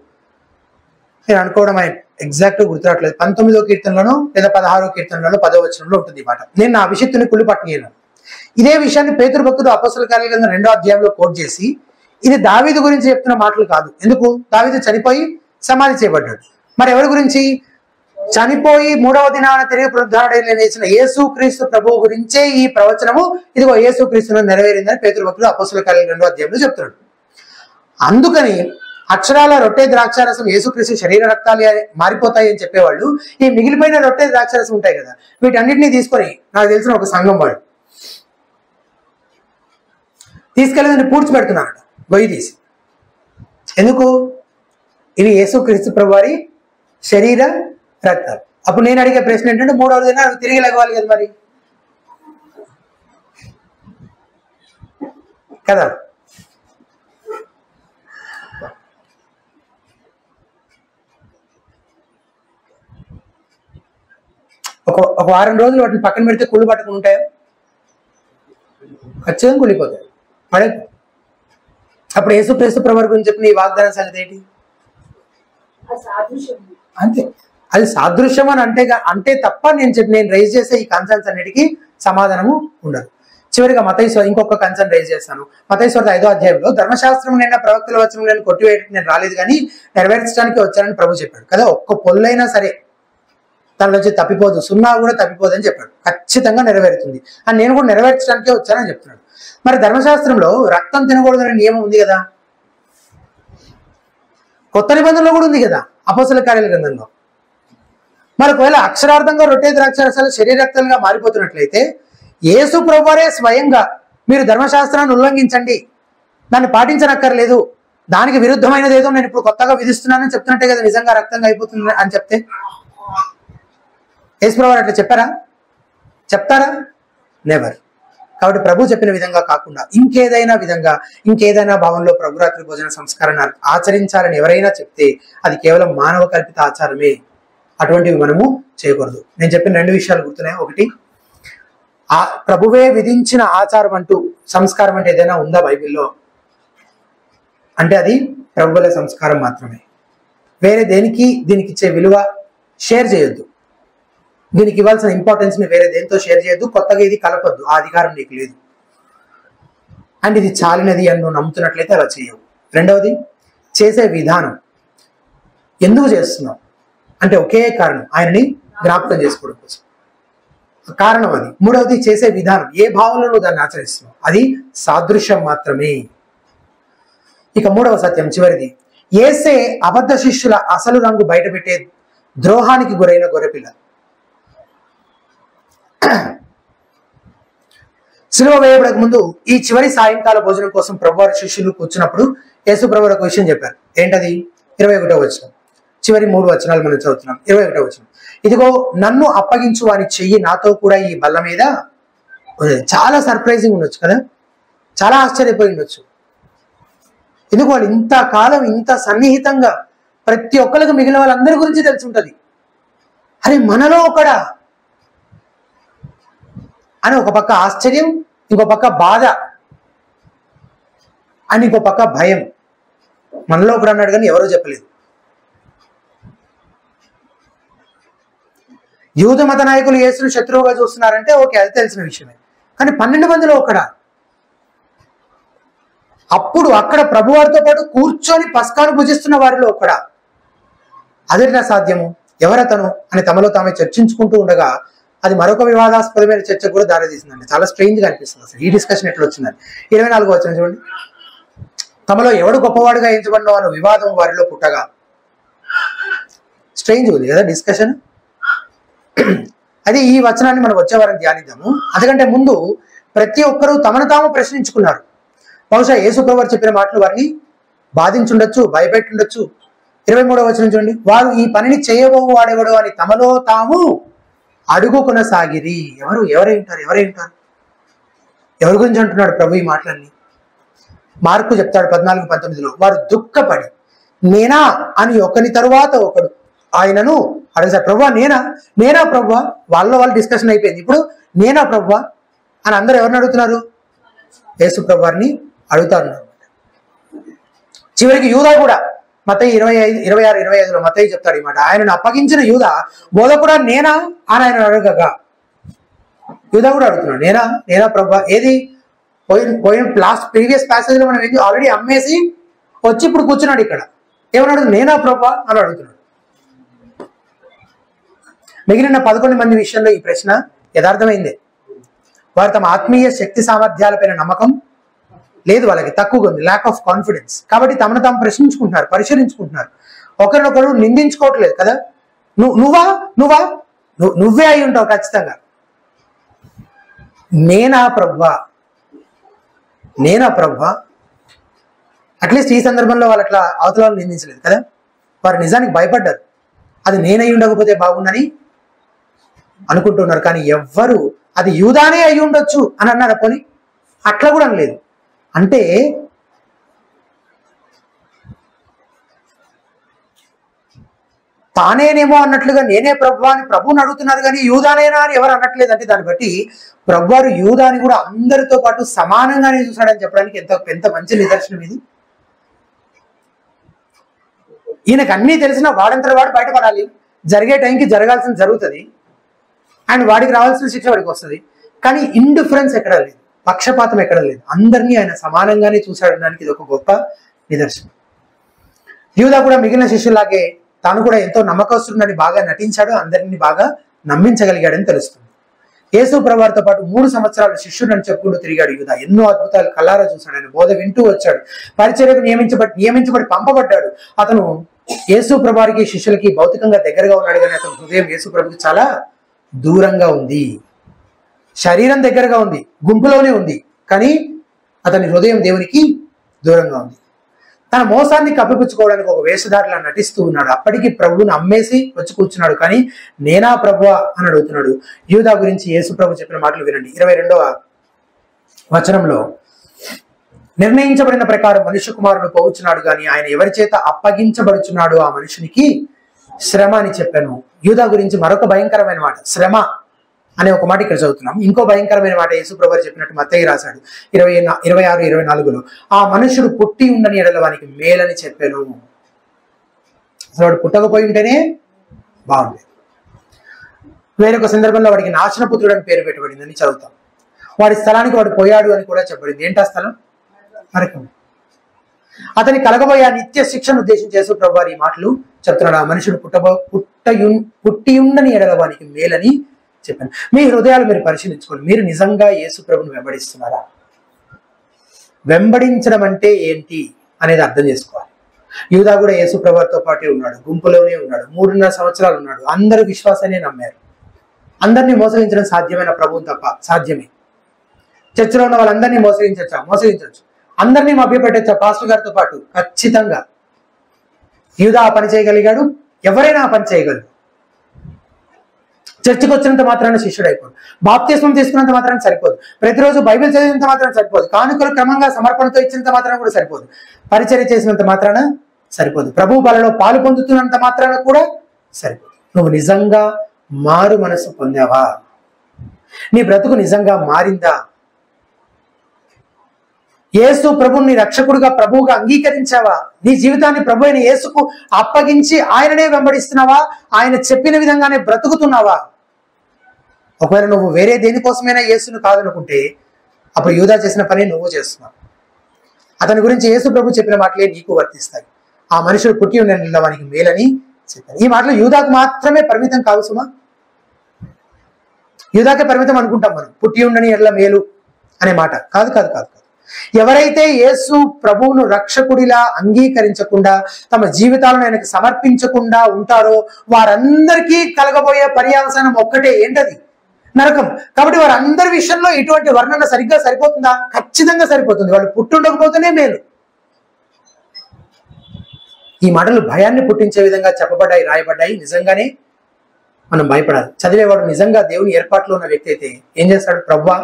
నేను అనుకోవడం ఆయన ఎగ్జాక్ట్ గుర్తురావట్లేదు, 19వ కీర్తనలోనో లేదా 16వ కీర్తనలోనో 10వ వచనంలో ఉంటుంది ఈ మాట, నేను నా అభిషిక్తుని కుళ్ళి పట్టనీయను. ఇదే విషయాన్ని పేతురు భక్తుడు అపోస్తల కార్యాల గ్రంథం 2వ అధ్యాయంలో కోట్ చేసి, ఇది దావీదు గురించి చెప్తున్న మాటలు కాదు. ఎందుకు? దావీదు చనిపోయి సమాధి చేయబడ్డాడు. మరి ఎవరి గురించి? చనిపోయి 3వ దినాన తిరిగి పునరుద్ధరణుడై లేచిన యేసుక్రీస్తు ప్రభువు గురించే ఈ ప్రవచనము, ఇదిగో యేసుక్రీస్తును నెరవేరిందని పేతురు భక్తుడు అపోస్తల కార్యాల 2వ అధ్యాయంలో చెప్తున్నాడు. అందుకని అక్షరాల రొట్టె ద్రాక్షారసం యేసుక్రీస్తు శరీర రక్తాలు మారిపోతాయి అని చెప్పేవాళ్ళు ఈ మిగిలిపోయిన రొట్టె ద్రాక్షారసం ఉంటాయి కదా, వీటన్నిటిని తీసుకొని నాకు తెలిసిన ఒక సంఘం వాళ్ళు తీసుకెళ్ళి పూడ్చిపెడుతున్నారట గొయ్యి తీసి. ఎందుకు? ఇవి యేసుక్రీస్తు ప్రభువారి శరీర రక్తాలు. అప్పుడు నేను అడిగే ప్రశ్న ఏంటంటే, 3వ దినాన తిరిగి లెగవాలి కదా మరి కదా. ఒక వారం రోజులు వాటిని పక్కన పెడితే కుళ్ళు పట్టుకుని ఉంటాయో? ఖచ్చితంగా కుళ్ళిపోతాయి, పడే. అప్పుడు యేసుక్రీస్తు ప్రభువారి గురించి చెప్పిన ఈ వాగ్దానం సంగతి ఏంటి? అంతే, అది సాదృశ్యం అని అంటే తప్ప నేను రైజ్ చేసే ఈ కన్సర్న్స్ అన్నిటికీ సమాధానము ఉండదు. చివరిగా మత్తయి ఇంకొక కన్సర్న్ రైజ్ చేస్తాను. మత్తయి 5వ అధ్యాయంలో ధర్మశాస్త్రం నిన్న ప్రవక్తల వచనం కొట్టివేయడానికి నేను రాలేదు కానీ నెరవేర్చడానికి వచ్చానని ప్రభు చెప్పాడు కదా. ఒక్క పొల్లైనా సరే తన నుంచి తప్పిపోదు, సున్నా కూడా తప్పిపోదు అని చెప్పాడు. ఖచ్చితంగా నెరవేరుతుంది అని నేను కూడా నెరవేర్చడానికే వచ్చానని చెప్తున్నాడు. మరి ధర్మశాస్త్రంలో రక్తం తినకూడదనే నియమం ఉంది కదా, కొత్త నిబంధనలో కూడా ఉంది కదా అపోస్తల కార్యాల గ్రంథంలో. మరి ఒకవేళ అక్షరార్థంగా రొట్టె ద్రాక్షారసాలు శరీరక్తాలుగా మారిపోతున్నట్లయితే యేసు ప్రభువారే స్వయంగా మీరు ధర్మశాస్త్రాన్ని ఉల్లంఘించండి, దాన్ని పాటించనక్కర్లేదు, దానికి విరుద్ధమైనది ఏదో నేను ఇప్పుడు కొత్తగా విధిస్తున్నానని చెప్తున్నట్టే కదా నిజంగా రక్తంగా అయిపోతుంది అని చెప్తే యేసు ప్రభువారు అట్లా చెప్పారా? చెప్తారా? నెవర్. కాబట్టి ప్రభు చెప్పిన విధంగా కాకుండా ఇంకేదైనా భావంలో ప్రభురాత్రి భోజన సంస్కారాన్ని ఆచరించాలని ఎవరైనా చెప్తే అది కేవలం మానవ కల్పిత ఆచారమే. అటువంటివి మనము చేయకూడదు. నేను చెప్పిన 2 విషయాలు గుర్తున్నాయి. ఒకటి, ఆ ప్రభువే విధించిన ఆచారం అంటూ సంస్కారం అంటే ఏదైనా ఉందా బైబిల్లో అంటే అది ప్రభువుల సంస్కారం మాత్రమే. వేరే దేనికి దీనికి ఇచ్చే విలువ షేర్ చేయొద్దు, దీనికి ఇవ్వాల్సిన ఇంపార్టెన్స్ ని వేరే దేంతో షేర్ చేయొద్దు, కొత్తగా ఇది కలపొద్దు, ఆ అధికారం నీకు లేదు. అండ్ ఇది చాలినది అని నువ్వు నమ్ముతున్నట్లయితే అలా చేయవు. రెండవది, చేసే విధానం. ఎందుకు చేస్తున్నావు అంటే ఒకే కారణం, ఆయనని జ్ఞాపకం చేసుకోవడం కోసం, కారణం అది. మూడవది, చేసే విధానం, ఏ భావంలో నువ్వు దాన్ని ఆచరిస్తున్నావు, అది సాదృశ్యం మాత్రమే. ఇక 3వ సత్యం, చివరిది, యేసే అబద్ధ శిష్యుల అసలు రంగు బయటపెట్టే ద్రోహానికి గురైన గొర్రెపిల్ల. సిలువ వేయబడక ముందు ఈ చివరి సాయంకాల భోజనం కోసం ప్రభువారి శిష్యులు కూర్చున్నప్పుడు యేసు ప్రభువారు ఒక విషయం చెప్పారు. ఏంటది? 21వ వచనం, చివరి 3 వచనాలు మనం చదువుతున్నాం. 21వ వచనం, ఇదిగో నన్ను అప్పగించు వాని చెయ్యి నాతో కూడా ఈ బల్ల మీద. చాలా సర్ప్రైజింగ్ ఉండొచ్చు కదా, చాలా ఆశ్చర్యపోయి ఉండొచ్చు. ఎందుకు వాళ్ళు ఇంతకాలం ఇంత సన్నిహితంగా ప్రతి ఒక్కరికి మిగిలిన వాళ్ళందరి గురించి తెలిసి ఉంటుంది. అరే మనలో ఒకడా అని ఒక పక్క ఆశ్చర్యం, ఇంకో పక్క బాధ, అని ఇంకో పక్క భయం. మనలో ఒకడు అన్నాడు కానీ ఎవరో చెప్పలేదు. యూద మత నాయకులు యేసును శత్రువుగా చూస్తున్నారంటే ఓకే, అది తెలిసిన విషయమే. కానీ 12 మందిలో ఒకడా? అప్పుడు అక్కడ ప్రభువారితో పాటు కూర్చొని పస్కాను భుజిస్తున్న వారిలో ఒకడా? అదెట్లా సాధ్యము, ఎవరతను అని తమలో తామే చర్చించుకుంటూ ఉండగా అది మరొక వివాదాస్పదమైన చర్చ కూడా దారితీసిందండి. చాలా స్ట్రేంజ్ గా అనిపిస్తుంది అసలు ఈ డిస్కషన్ ఎట్లా వచ్చిందని. 24వ వచనం చూడండి, తమలో ఎవడు గొప్పవాడుగా ఎంచబడినో అన్న వివాదం వారిలో పుట్టగా. స్ట్రేంజ్ ఉంది కదా డిస్కషన్. అదే ఈ వచనాన్ని మనం వచ్చే వారం ధ్యానిద్దాము. అందుకంటే ముందు ప్రతి ఒక్కరూ తమను తాము ప్రశ్నించుకున్నారు. బహుశా యేసు ప్రభువు చెప్పిన మాటలు వారిని బాధించుండొచ్చు, భయపెట్టుండొచ్చు. 23వ వచనం చూడండి, వారు ఈ పనిని చేయబోవు వాడెవడు అని తమలో తాము అడుగుకొనసాగిరి. ఎవరై ఉంటారు? ఎవరి గురించి అంటున్నాడు ప్రభు ఈ మాటలన్నీ? మార్కు చెప్తాడు 14:19లో, వారు దుఃఖపడి నేనా అని ఒకని తరువాత ఒకడు ఆయనను అడిగారు. ప్రభువా నేనా ప్రభువా? వాళ్ళు డిస్కషన్ అయిపోయింది. ఇప్పుడు నేనా ప్రభువా అని అందరూ ఎవరిని అడుగుతున్నారు? యేసు ప్రభు వారిని అడుగుతారు. చివరికి యూదా కూడా మత్తయి 26-25లో మత్తయి చెప్తాడు ఈ మాట, ఆయనను అప్పగించిన యూదా బోధకుడా నేనా అని ఆయన అడగగా యూదా కూడా అడుగుతున్నాడు, నేనా ప్రభువా? ఏది పోయిన ప్రీవియస్ ప్యాసేజ్ లో మనం ఆల్రెడీ అమ్మేసి వచ్చి ఇప్పుడు కూర్చున్నాడు ఇక్కడ, ఏమన్నాడు? నేనా ప్రభువా అని అడుగుతున్నాడు. మిగిలిన 11 మంది విషయంలో ఈ ప్రశ్న యథార్థమైందే. వారు తమ ఆత్మీయ శక్తి సామర్థ్యాలపైన నమ్మకం లేదు, వాళ్ళకి తక్కువగా ఉంది, ల్యాక్ ఆఫ్ కాన్ఫిడెన్స్. కాబట్టి తమను తాము ప్రశ్నించుకుంటున్నారు, పరిశీలించుకుంటున్నారు, ఒకరినొకరు నిందించుకోవట్లేదు కదా. నువ్వే అయి ఉంటావు ఖచ్చితంగా. నేనా ప్రభువా? అట్లీస్ట్ ఈ సందర్భంలో వాళ్ళు అట్లా అవతల వాళ్ళు నిందించలేదు కదా. వారు నిజానికి భయపడ్డారు, అది నేనై ఉండకపోతే బాగుందని అనుకుంటున్నారు. కానీ ఎవ్వరు అది యూదానే అయి ఉండొచ్చు అని అన్నారు. పోనీ అట్లా కూడా అనలేదు. అంటే తానేనేమో అన్నట్లుగా నేనే ప్రభువా అని ప్రభువుని అడుగుతున్నారు, కానీ యూదానేనా అని ఎవరు అనట్లేదు. అంటే దాన్ని బట్టి ప్రభువారు యూదాని కూడా అందరితో పాటు సమానంగానే చూశాడని చెప్పడానికి ఎంత మంచి నిదర్శనం ఇది. ఈయనకు అన్నీ తెలిసినా వాడంతటి వాడు బయటపడాలి, జరిగే టైంకి జరగాల్సింది జరుగుతుంది, అండ్ వాడికి రావాల్సిన శిక్ష వాడికి వస్తుంది. కానీ ఇండిఫరెన్స్ ఎక్కడ లేదు, పక్షపాతం ఎక్కడ లేదు, అందరినీ ఆయన సమానంగానే చూశాడడానికి ఇది ఒక గొప్ప నిదర్శనం. యూదా కూడా మిగిలిన శిష్యులాగే తాను కూడా ఎంతో నమ్మకస్తుడని బాగా నటించాడు, అందరినీ బాగా నమ్మించగలిగాడని తెలుస్తుంది. యేసు ప్రభువారితో పాటు 3 సంవత్సరాలు శిష్యుడని చెప్పుకుంటూ తిరిగాడు యూదా. ఎన్నో అద్భుతాలు కల్లారా చూశాడు, ఆయన బోధ వింటూ వచ్చాడు, పరిచర్యకు నియమించబడి పంపబడ్డాడు. అతను యేసు ప్రభువారికి శిష్యులకి భౌతికంగా దగ్గరగా ఉన్నాడు, కానీ అతని హృదయం యేసు ప్రభుకి చాలా దూరంగా ఉంది. శరీరం దగ్గరగా ఉంది, గుంపులోనే ఉంది, కానీ అతని హృదయం దేవునికి దూరంగా ఉంది. తన మోసాన్ని కప్పిపుచ్చుకోవడానికి ఒక వేషధారిలా నటిస్తూ ఉన్నాడు. అప్పటికి ప్రభువుని అమ్మేసి వచ్చి కూర్చున్నాడు, కానీ నేనా ప్రభువా అని అడుగుతున్నాడు. యూదా గురించి యేసు ప్రభు చెప్పిన మాటలు వినండి. 22వ వచనంలో, నిర్ణయించబడిన ప్రకారం మనుష్య కుమారుడు పోవచ్చున్నాడు, కానీ ఆయన ఎవరి చేత అప్పగించబడుచున్నాడు ఆ మనుషునికి శ్రమ అని చెప్పాను. యూదా గురించి మరొక భయంకరమైన మాట శ్రమ అనే ఒక మాట ఇక్కడ చదువుతున్నాం. ఇంకో భయంకరమైన మాట యేసు ప్రభువు చెప్పినట్టు మత్తయి రాశాడు 26-24లో, ఆ మనుషుడు పుట్టి ఉండని ఎడల వానికి మేలని చెప్పాను. అసలు వాడు పుట్టకపోయి ఉంటేనే బాగుండేది. వేరొక సందర్భంలో వాడికి నాశనపుత్రుడు అని పేరు పెట్టబడిందని చదువుతాం. వాడి స్థలానికి వాడు పోయాడు అని కూడా చెప్పబడింది. ఏంటా స్థలం? నరకం. అతని కలగబోయే నిత్య శిక్షను ఉద్దేశించి యేసు ప్రభువు ఈ మాటలు చెప్తున్నాడు. ఆ మనుషుడు పుట్టి ఉండని ఎడల వానికి మేలని చెప్పాను. మీ హృదయాలు మీరు పరిశీలించుకోండి. మీరు నిజంగా యేసు ప్రభుని వెంబడిస్తున్నారా? వెంబడించడం అంటే ఏంటి అనేది అర్థం చేసుకోవాలి. యూదా కూడా యేసు ప్రభుతో పాటే ఉన్నాడు, గుంపులోనే ఉన్నాడు, 3.5 సంవత్సరాలు ఉన్నాడు. అందరూ విశ్వాసాన్ని నమ్మారు. అందరినీ మోసగించడం సాధ్యమైన ప్రభువు తప్ప సాధ్యమే. చర్చలో ఉన్న వాళ్ళందరినీ మోసగించవచ్చు, అందరినీ మభ్యపెట్టచ్చా పాస్టర్ గారితో పాటు? ఖచ్చితంగా. యూదా ఆ పని చేయగలిగాడు, ఎవరైనా ఆ పని చేయగలరు. చర్చికి వచ్చినంత మాత్రాన శిష్యుడు అయిపోదు, బాప్తిస్మం తీసుకున్నంత మాత్రాన సరిపోదు, ప్రతిరోజు బైబిల్ చదివినంత మాత్రాన సరిపోదు, కానుకలు క్రమంగా సమర్పణతో ఇచ్చినంత మాత్రాన కూడా సరిపోదు, పరిచర్య చేసినంత మాత్రాన సరిపోదు, ప్రభు బలలో పాలు పొందుతున్నంత మాత్రాన కూడా సరిపోదు. నువ్వు నిజంగా మారు మనసు పొందావా? నీ బ్రతుకు నిజంగా మారిందా? యేసు ప్రభుని రక్షకుడిగా ప్రభువుగా అంగీకరించావా? నీ జీవితాన్ని ప్రభు అయిన యేసుకు అప్పగించి ఆయననే వెంబడిస్తున్నావా? ఆయన చెప్పిన విధంగానే బ్రతుకుతున్నావా? ఒకవేళ నువ్వు వేరే దేనికోసమైనా యేసును కాదనుకుంటే అప్పుడు యూదా చేసిన పని నువ్వు చేస్తున్నావు. అతని గురించి యేసు ప్రభు చెప్పిన మాటలే నీకు వర్తిస్తాయి. ఆ మనుషుడు పుట్టి ఉన్న వానికి మేలని చెప్పారు. ఈ మాటలు యూదాకు మాత్రమే పరిమితం కాదు సుమా. యూదాకే పరిమితం అనుకుంటాం మనం, పుట్టి ఉండని ఎడ్ల మేలు అనే మాట. కాదు కాదు కాదు కాదు. ఎవరైతే యేసు ప్రభువును రక్షకుడిలా అంగీకరించకుండా తమ జీవితాలను ఆయనకు సమర్పించకుండా ఉంటారో వారందరికీ కలగబోయే పర్యవసానం ఒక్కటే. ఏంటది? నరకం. కాబట్టి వారందరి విషయంలో ఇటువంటి వర్ణన సరిగ్గా సరిపోతుందా? ఖచ్చితంగా సరిపోతుంది. వాళ్ళు పుట్టుండకపోతేనే మేలు. ఈ మాటలు భయాన్ని పుట్టించే విధంగా చెప్పబడ్డాయి, రాయబడ్డాయి. నిజంగానే మనం భయపడాలి. చదివేవాడు నిజంగా దేవుని ఏర్పాట్లో ఉన్న వ్యక్తి అయితే ఏం చేస్తాడు? ప్రభువా,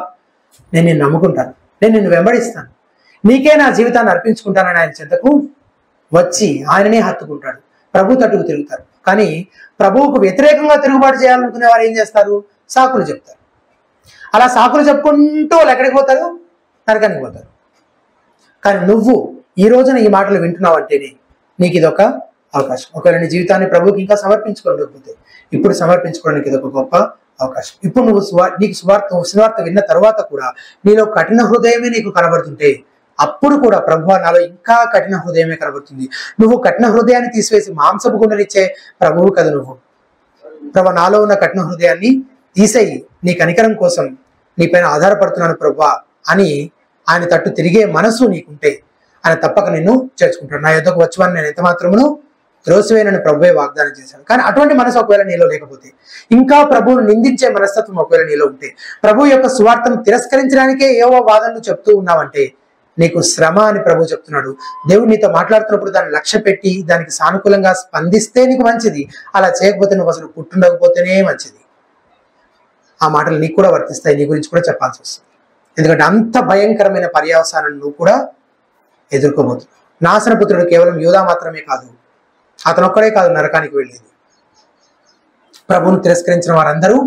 నేను నిన్ను నమ్ముకుంటాను, నేను నిన్ను వెంబడిస్తాను, నీకే నా జీవితాన్ని అర్పించుకుంటానని ఆయన చెంతకు వచ్చి ఆయననే హత్తుకుంటాడు. ప్రభు తట్టుకు తిరుగుతారు. కానీ ప్రభువుకు వ్యతిరేకంగా తిరుగుబాటు చేయాలనుకునే వారు ఏం చేస్తారు? సాకులు చెప్తారు. అలా సాకులు చెప్పుకుంటూ వాళ్ళు ఎక్కడికి పోతారు? నరకానికి పోతారు. కానీ నువ్వు ఈ రోజున ఈ మాటలు వింటున్నావు అంటేనే నీకు ఇదొక అవకాశం. ఒకవేళ నీ జీవితాన్ని ప్రభువుకి ఇంకా సమర్పించుకోలేకపోతే ఇప్పుడు సమర్పించుకోవడానికి ఇదొక గొప్ప అవకాశం. ఇప్పుడు నువ్వు నీకు సువార్త విన్న తర్వాత కూడా నీలో కఠిన హృదయమే నీకు కనబడుతుంటే అప్పుడు కూడా ప్రభువా నాలో ఇంకా కఠిన హృదయమే కనబడుతుంది. నువ్వు కఠిన హృదయాన్ని తీసివేసి మాంసపు గుండెనిచ్చే ప్రభువు కదా నువ్వు. ప్రభు, నాలో ఉన్న కఠిన హృదయాన్ని తీసేయి, నీ కనికరం కోసం నీపైన ఆధారపడుతున్నాను ప్రభువా అని ఆయన తట్టు తిరిగే మనసు నీకుంటే ఆయన తప్పక నిన్ను చేర్చుకుంటాడు. నా యొద్దకు వచ్చువని నేను ఎంత మాత్రమును త్రోసివేనని ప్రభువే వాగ్దానం చేశాడు. కానీ అటువంటి మనసు ఒకవేళ నీలో లేకపోతే, ఇంకా ప్రభువును నిందించే మనస్తత్వం ఒకవేళ నీలో ఉంటే, ప్రభు యొక్క సువార్తను తిరస్కరించడానికే ఏవో వాదనలు చెప్తూ ఉన్నావంటే నీకు శ్రమ అని ప్రభు చెప్తున్నాడు. దేవుడు నీతో మాట్లాడుతున్నప్పుడు దాన్ని లక్ష్య పెట్టి దానికి సానుకూలంగా స్పందిస్తే నీకు మంచిది. అలా చేయకపోతే నువ్వు అసలు పుట్టుండకపోతేనే మంచిది. ఆ మాటలు నీకు కూడా వర్తిస్తాయి, నీ గురించి కూడా చెప్పాల్సి వస్తుంది. ఎందుకంటే అంత భయంకరమైన పర్యవసానాన్ని నువ్వు కూడా ఎదుర్కోబోతున్నావు. నాశనపుత్రుడు కేవలం యూదా మాత్రమే కాదు, అతను ఒక్కడే కాదు నరకానికి వెళ్ళేది. ప్రభువును తిరస్కరించిన వారందరూ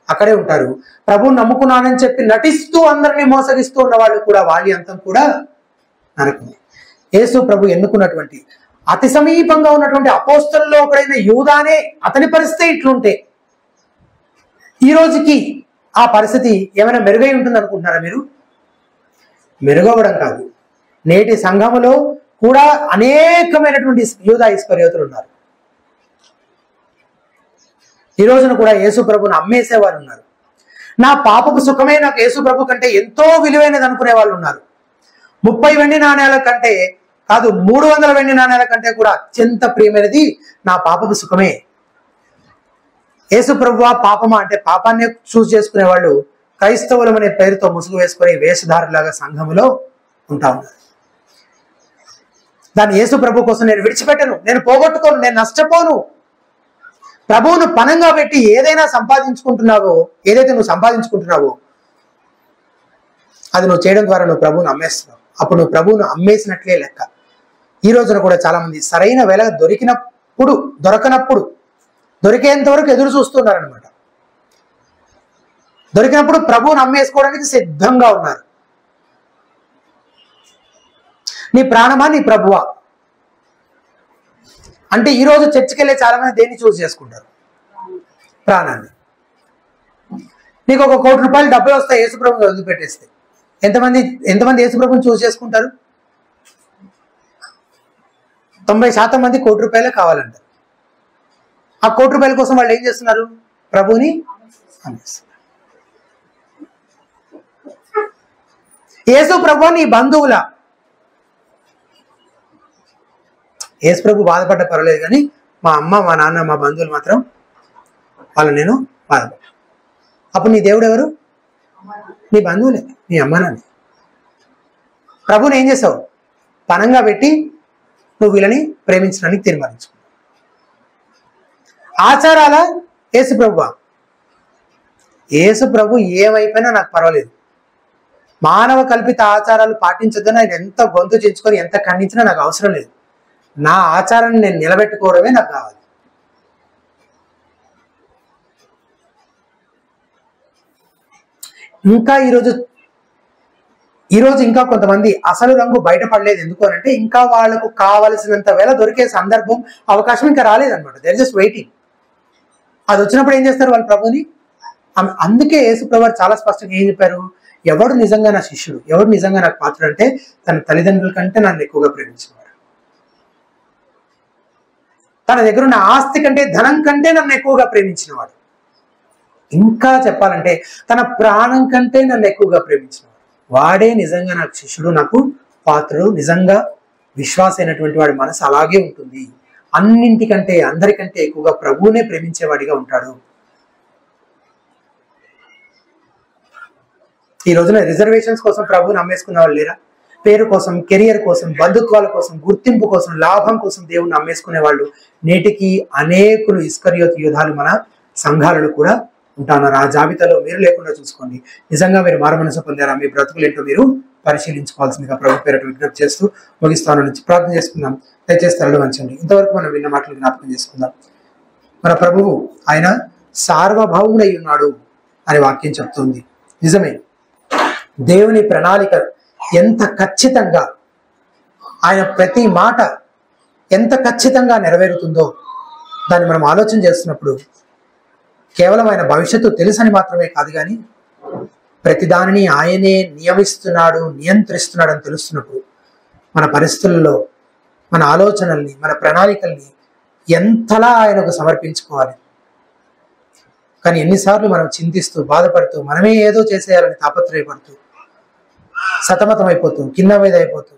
అక్కడే ఉంటారు. ప్రభువును నమ్ముకున్నానని చెప్పి నటిస్తూ అందరినీ మోసగిస్తూ ఉన్న వాళ్ళు కూడా వాళ్ళ అంతం కూడా నరకమే. యేసు ప్రభు ఎన్నుకున్నటువంటి అతి సమీపంగా ఉన్నటువంటి అపోస్తలులో ఒకడైన యూదానే అతని పరిస్థితి ఇట్లుంటే ఈ రోజుకి ఆ పరిస్థితి ఏమైనా మెరుగై ఉంటుంది అనుకుంటున్నారా మీరు? మెరుగవడం కాదు. నేటి సంఘములో కూడా అనేకమైనటువంటి యూదా ఇస్కరియోతులు ఉన్నారు. ఈ రోజున కూడా యేసు ప్రభుని అమ్మేసేవారు ఉన్నారు. నా పాపపు సుఖమే నాకు యేసు ప్రభు కంటే ఎంతో విలువైనది అనుకునే వాళ్ళు ఉన్నారు. 30 వెండి నాణ్యాల కంటే కాదు, 300 వెండి నాణ్యాల కంటే కూడా అత్యంత ప్రియమైనది నా పాపపు సుఖమే. యేసు ప్రభువా పాపమా అంటే పాపాన్ని చూస్ చేసుకునే వాళ్ళు క్రైస్తవులం అనే పేరుతో ముసుగు వేసుకునే వేషధారులాగా సంఘములో ఉంటా ఉన్నారు. దాన్ని యేసు ప్రభు కోసం నేను విడిచిపెట్టను, నేను పోగొట్టుకోను, నేను నష్టపోను. ప్రభువును పనంగా పెట్టి ఏదైతే నువ్వు సంపాదించుకుంటున్నావో అది నువ్వు చేయడం ద్వారా నువ్వు ప్రభువును అమ్మేస్తున్నావు. అప్పుడు నువ్వు ప్రభువును అమ్మేసినట్లే లెక్క. ఈ రోజున కూడా చాలా మంది సరైన వేళ దొరకనప్పుడు దొరికేంత వరకు ఎదురు చూస్తున్నారనమాట. దొరికినప్పుడు ప్రభువును అమ్మేసుకోవడానికి సిద్ధంగా ఉన్నారు. నీ ప్రాణమా నీ ప్రభువా అంటే ఈరోజు చర్చికి వెళ్ళే చాలా మంది దేన్ని చూస్ చేసుకుంటారు? ప్రాణాన్ని. నీకు ఒక 1 కోటి రూపాయలు డబ్బులు వస్తాయి యేసుప్రభుని వదిలిపెట్టేస్తే ఎంతమంది యేసుప్రభుని చూస్ చేసుకుంటారు? 90% మంది 1 కోటి రూపాయలే కావాలంట. ఆ 1 కోటి రూపాయల కోసం వాళ్ళు ఏం చేస్తున్నారు? ప్రభువుని అమ్మేస్తున్నారు. యేసు ప్రభు నీ బంధువుల, యేసు ప్రభు బాధపడ్డ పర్వాలేదు, కానీ మా అమ్మ మా నాన్న మా బంధువులు మాత్రం వాళ్ళు నేను బాధపడ్డా. అప్పుడు నీ దేవుడు ఎవరు? నీ బంధువులే, నీ అమ్మ నాన్న. ప్రభుని ఏం చేసావు? పనంగా పెట్టి నువ్వు వీళ్ళని ప్రేమించడానికి తీర్మానించుకున్నావు. ఆచారాల యేసు ప్రభువా? యేసు ప్రభు ఏమైపోయినా నాకు పర్వాలేదు, మానవ కల్పిత ఆచారాలు పాటించొద్దని ఆయన ఎంత గొంతు చించుకొని ఎంత ఖండించినా నాకు అవసరం లేదు. నా ఆచారాన్ని నేను నిలబెట్టుకోవడమే నాకు కావాలి. ఇంకా ఈరోజు ఇంకా కొంతమంది అసలు రంగు బయటపడలేదు. ఎందుకు అనంటే ఇంకా వాళ్ళకు కావలసినంత వేళ దొరికే సందర్భం, అవకాశం ఇంకా రాలేదన్నమాట. They are just waiting. అది వచ్చినప్పుడు ఏం చేస్తారు? వాళ్ళు ప్రభుని. అందుకే యేసు ప్రభు చాలా స్పష్టంగా ఏం చెప్పారు? ఎవడు నిజంగా నా శిష్యుడు, ఎవడు నిజంగా నాకు పాత్రుడు అంటే తన తల్లిదండ్రుల కంటే నన్ను ఎక్కువగా ప్రేమించేవాడు, తన దగ్గర ఉన్న ఆస్తి కంటే ధనం కంటే నన్ను ఎక్కువగా ప్రేమించినవాడు, ఇంకా చెప్పాలంటే తన ప్రాణం కంటే నన్ను ఎక్కువగా ప్రేమించినవాడు, వాడే నిజంగా నాకు శిష్యుడు, నాకు పాత్రుడు. నిజంగా విశ్వాసైనటువంటి వాడి మనసు అలాగే ఉంటుంది. అన్నింటికంటే అందరికంటే ఎక్కువగా ప్రభువునే ప్రేమించేవాడిగా ఉంటాడు. ఈ రోజున రిజర్వేషన్స్ కోసం ప్రభువుని అమ్మేసుకున్న వాళ్ళు లేరా? పేరు కోసం, కెరియర్ కోసం, బంధుత్వాల కోసం, గుర్తింపు కోసం, లాభం కోసం దేవుణ్ణి అమ్మేసుకునే వాళ్ళు నేటికి అనేకులు ఇస్కరియోతు యూదాలు మన సంఘాలలో కూడా ఉంటున్నారు. ఆ జాబితాలో మీరు లేకుండా చూసుకోండి. నిజంగా మీరు మారుమనసు పొందారా? మీ బ్రతుకులు ఏంటో మీరు పరిశీలించుకోవాల్సిందిగా ప్రభు పేరట విజ్ఞప్తి చేస్తూ ముగిస్తాను నుంచి ప్రార్థన చేసుకుందాం. దయచేసి తరలి వంచండి. ఇంతవరకు మనం విన్న మాటలు జ్ఞాపకం చేసుకుందాం. మన ప్రభువు ఆయన సార్వభౌముడై ఉన్నాడు అని వాక్యం చెప్తుంది. నిజమే, దేవుని ప్రణాళిక ఎంత ఖచ్చితంగా, ఆయన ప్రతి మాట ఎంత ఖచ్చితంగా నెరవేరుతుందో దాన్ని మనం ఆలోచన చేస్తున్నప్పుడు కేవలం ఆయన భవిష్యత్తు తెలుసని మాత్రమే కాదు, కానీ ప్రతిదానిని ఆయనే నియమిస్తున్నాడు, నియంత్రిస్తున్నాడు అని తెలుస్తున్నప్పుడు మన పరిస్థితుల్లో మన ఆలోచనల్ని, మన ప్రణాళికల్ని ఎంతలా ఆయనకు సమర్పించుకోవాలి. కానీ ఎన్నిసార్లు మనం చింతిస్తూ, బాధపడుతూ, మనమే ఏదో చేసేయాలని తాపత్రయపడుతూ, సతమతం అయిపోతూ, కింద మీద అయిపోతూ,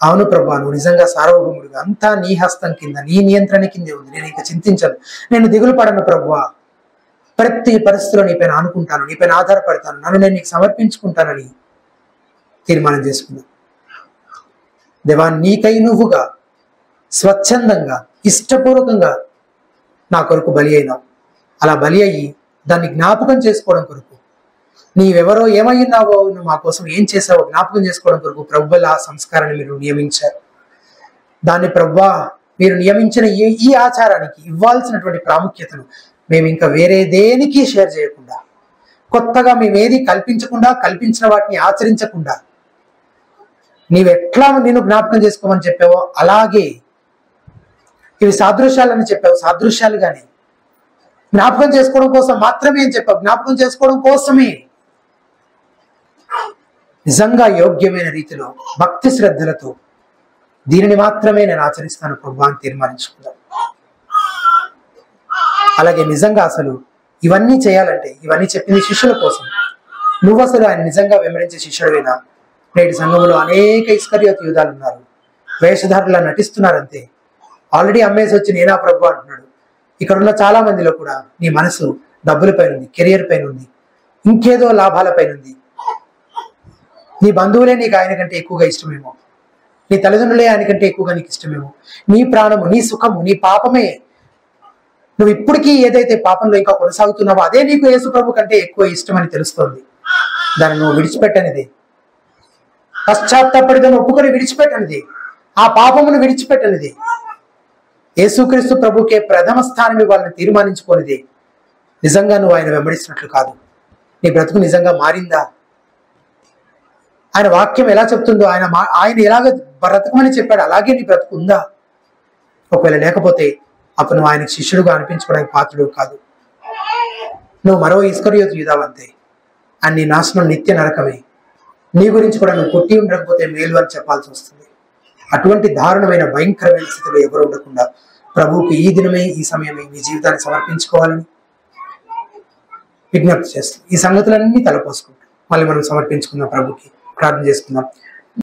అవును ప్రభా, నువ్వు నిజంగా సార్వభౌముడిగా, అంతా నీ హస్తం కింద, నీ నియంత్రణ కిందే ఉంది, నేను ఇంకా చింతించను, నేను దిగులు పడను ప్రభువా, ప్రతి పరిస్థితిలో నీపైన ఆనుకుంటాను, నీపైన ఆధారపడతాను, నన్ను నేను నీకు సమర్పించుకుంటానని తీర్మానం చేసుకున్నాను. దేవా, నీకై నువ్వుగా స్వచ్ఛందంగా ఇష్టపూర్వకంగా నా కొరకు బలి అయినావు. అలా బలి అయ్యి దాన్ని జ్ఞాపకం చేసుకోవడం కొరకు, నీవెవరో ఏమయ్యున్నావో, నువ్వు మా కోసం ఏం చేసావో జ్ఞాపకం చేసుకోవడం కొరకు ప్రభువుల ఆ సంస్కారాన్ని మీరు నియమించారు. దాన్ని ప్రభువా, మీరు నియమించిన ఈ ఆచారానికి ఇవ్వాల్సినటువంటి ప్రాముఖ్యతను మేము ఇంకా వేరే దేనికి షేర్ చేయకుండా, కొత్తగా మేమేది కల్పించకుండా, కల్పించిన వాటిని ఆచరించకుండా, నీవెట్లా నేను జ్ఞాపకం చేసుకోమని చెప్పావో అలాగే, ఇవి సాదృశ్యాలని చెప్పావు, సాదృశ్యాలుగానే జ్ఞాపకం చేసుకోవడం కోసం మాత్రమే అని చెప్పావు, జ్ఞాపకం చేసుకోవడం కోసమే నిజంగా యోగ్యమైన రీతిలో భక్తి శ్రద్ధలతో దీనిని మాత్రమే నేను ఆచరిస్తాను ప్రభువా అని తీర్మానించుకుందాం. అలాగే నిజంగా అసలు ఇవన్నీ చేయాలంటే, ఇవన్నీ చెప్పింది శిష్యుల కోసం. నువ్వు అసలు ఆయన నిజంగా వివరించే శిష్యుడైనా? నేటి సంఘంలో అనేక ఇస్కరియోతు యూదాలు ఉన్నారు, వేషధారులా నటిస్తున్నారంతే. ఆల్రెడీ అమ్మేసి వచ్చి నేనా ప్రభు అంటున్నాడు. ఇక్కడున్న చాలా మందిలో కూడా నీ మనసు డబ్బుల పైన ఉంది, కెరియర్ పైన ఉంది, ఇంకేదో లాభాల పైన ఉంది. నీ బంధువులే నీకు ఆయన కంటే ఎక్కువగా ఇష్టమేమో, నీ తల్లిదండ్రులే ఆయన కంటే ఎక్కువగా నీకు ఇష్టమేమో, నీ ప్రాణము, నీ సుఖము, నీ పాపమే, నువ్వు ఇప్పటికీ ఏదైతే పాపంలో ఇంకా కొనసాగుతున్నావో అదే నీకు యేసు ప్రభు కంటే ఎక్కువ ఇష్టమని తెలుస్తోంది. దాన్ని నువ్వు విడిచిపెట్టనిది, పశ్చాత్తాపడిదని ఒప్పుకొని విడిచిపెట్టనిది, ఆ పాపమును విడిచిపెట్టనిది, యేసుక్రీస్తు ప్రభుకే ప్రథమ స్థానం ఇవ్వాలని తీర్మానించుకోనిది నిజంగా నువ్వు ఆయన వెంబడిస్తున్నట్లు కాదు. నీ బ్రతుకు నిజంగా మారిందా? ఆయన వాక్యం ఎలా చెప్తుందో, ఆయన ఎలాగ బ్రతకమని చెప్పాడు అలాగే నీ బ్రతుకు ఉందా? ఒకవేళ లేకపోతే అప్పుడు నువ్వు ఆయనకు శిష్యుడుగా అనిపించుకోవడానికి పాత్రుడు కాదు. నువ్వు మరో ఇస్కరియోతు యూదావంతే. అని నీ నాశనం నిత్య నరకమే. నీ గురించి కూడా నువ్వు పుట్టి ఉండకపోతే మేలు అని చెప్పాల్సి వస్తుంది. అటువంటి దారుణమైన భయంకరమైన స్థితిలో ఎవరు ఉండకుండా ప్రభువుకి ఈ దినమే, ఈ సమయమే మీ జీవితాన్ని సమర్పించుకోవాలని విజ్ఞప్తి చేస్తాం. ఈ సంగతులన్నీ తలపోసుకుంటాం. మళ్ళీ మనం సమర్పించుకుందాం, ప్రభుకి ప్రార్థన చేసుకుందాం.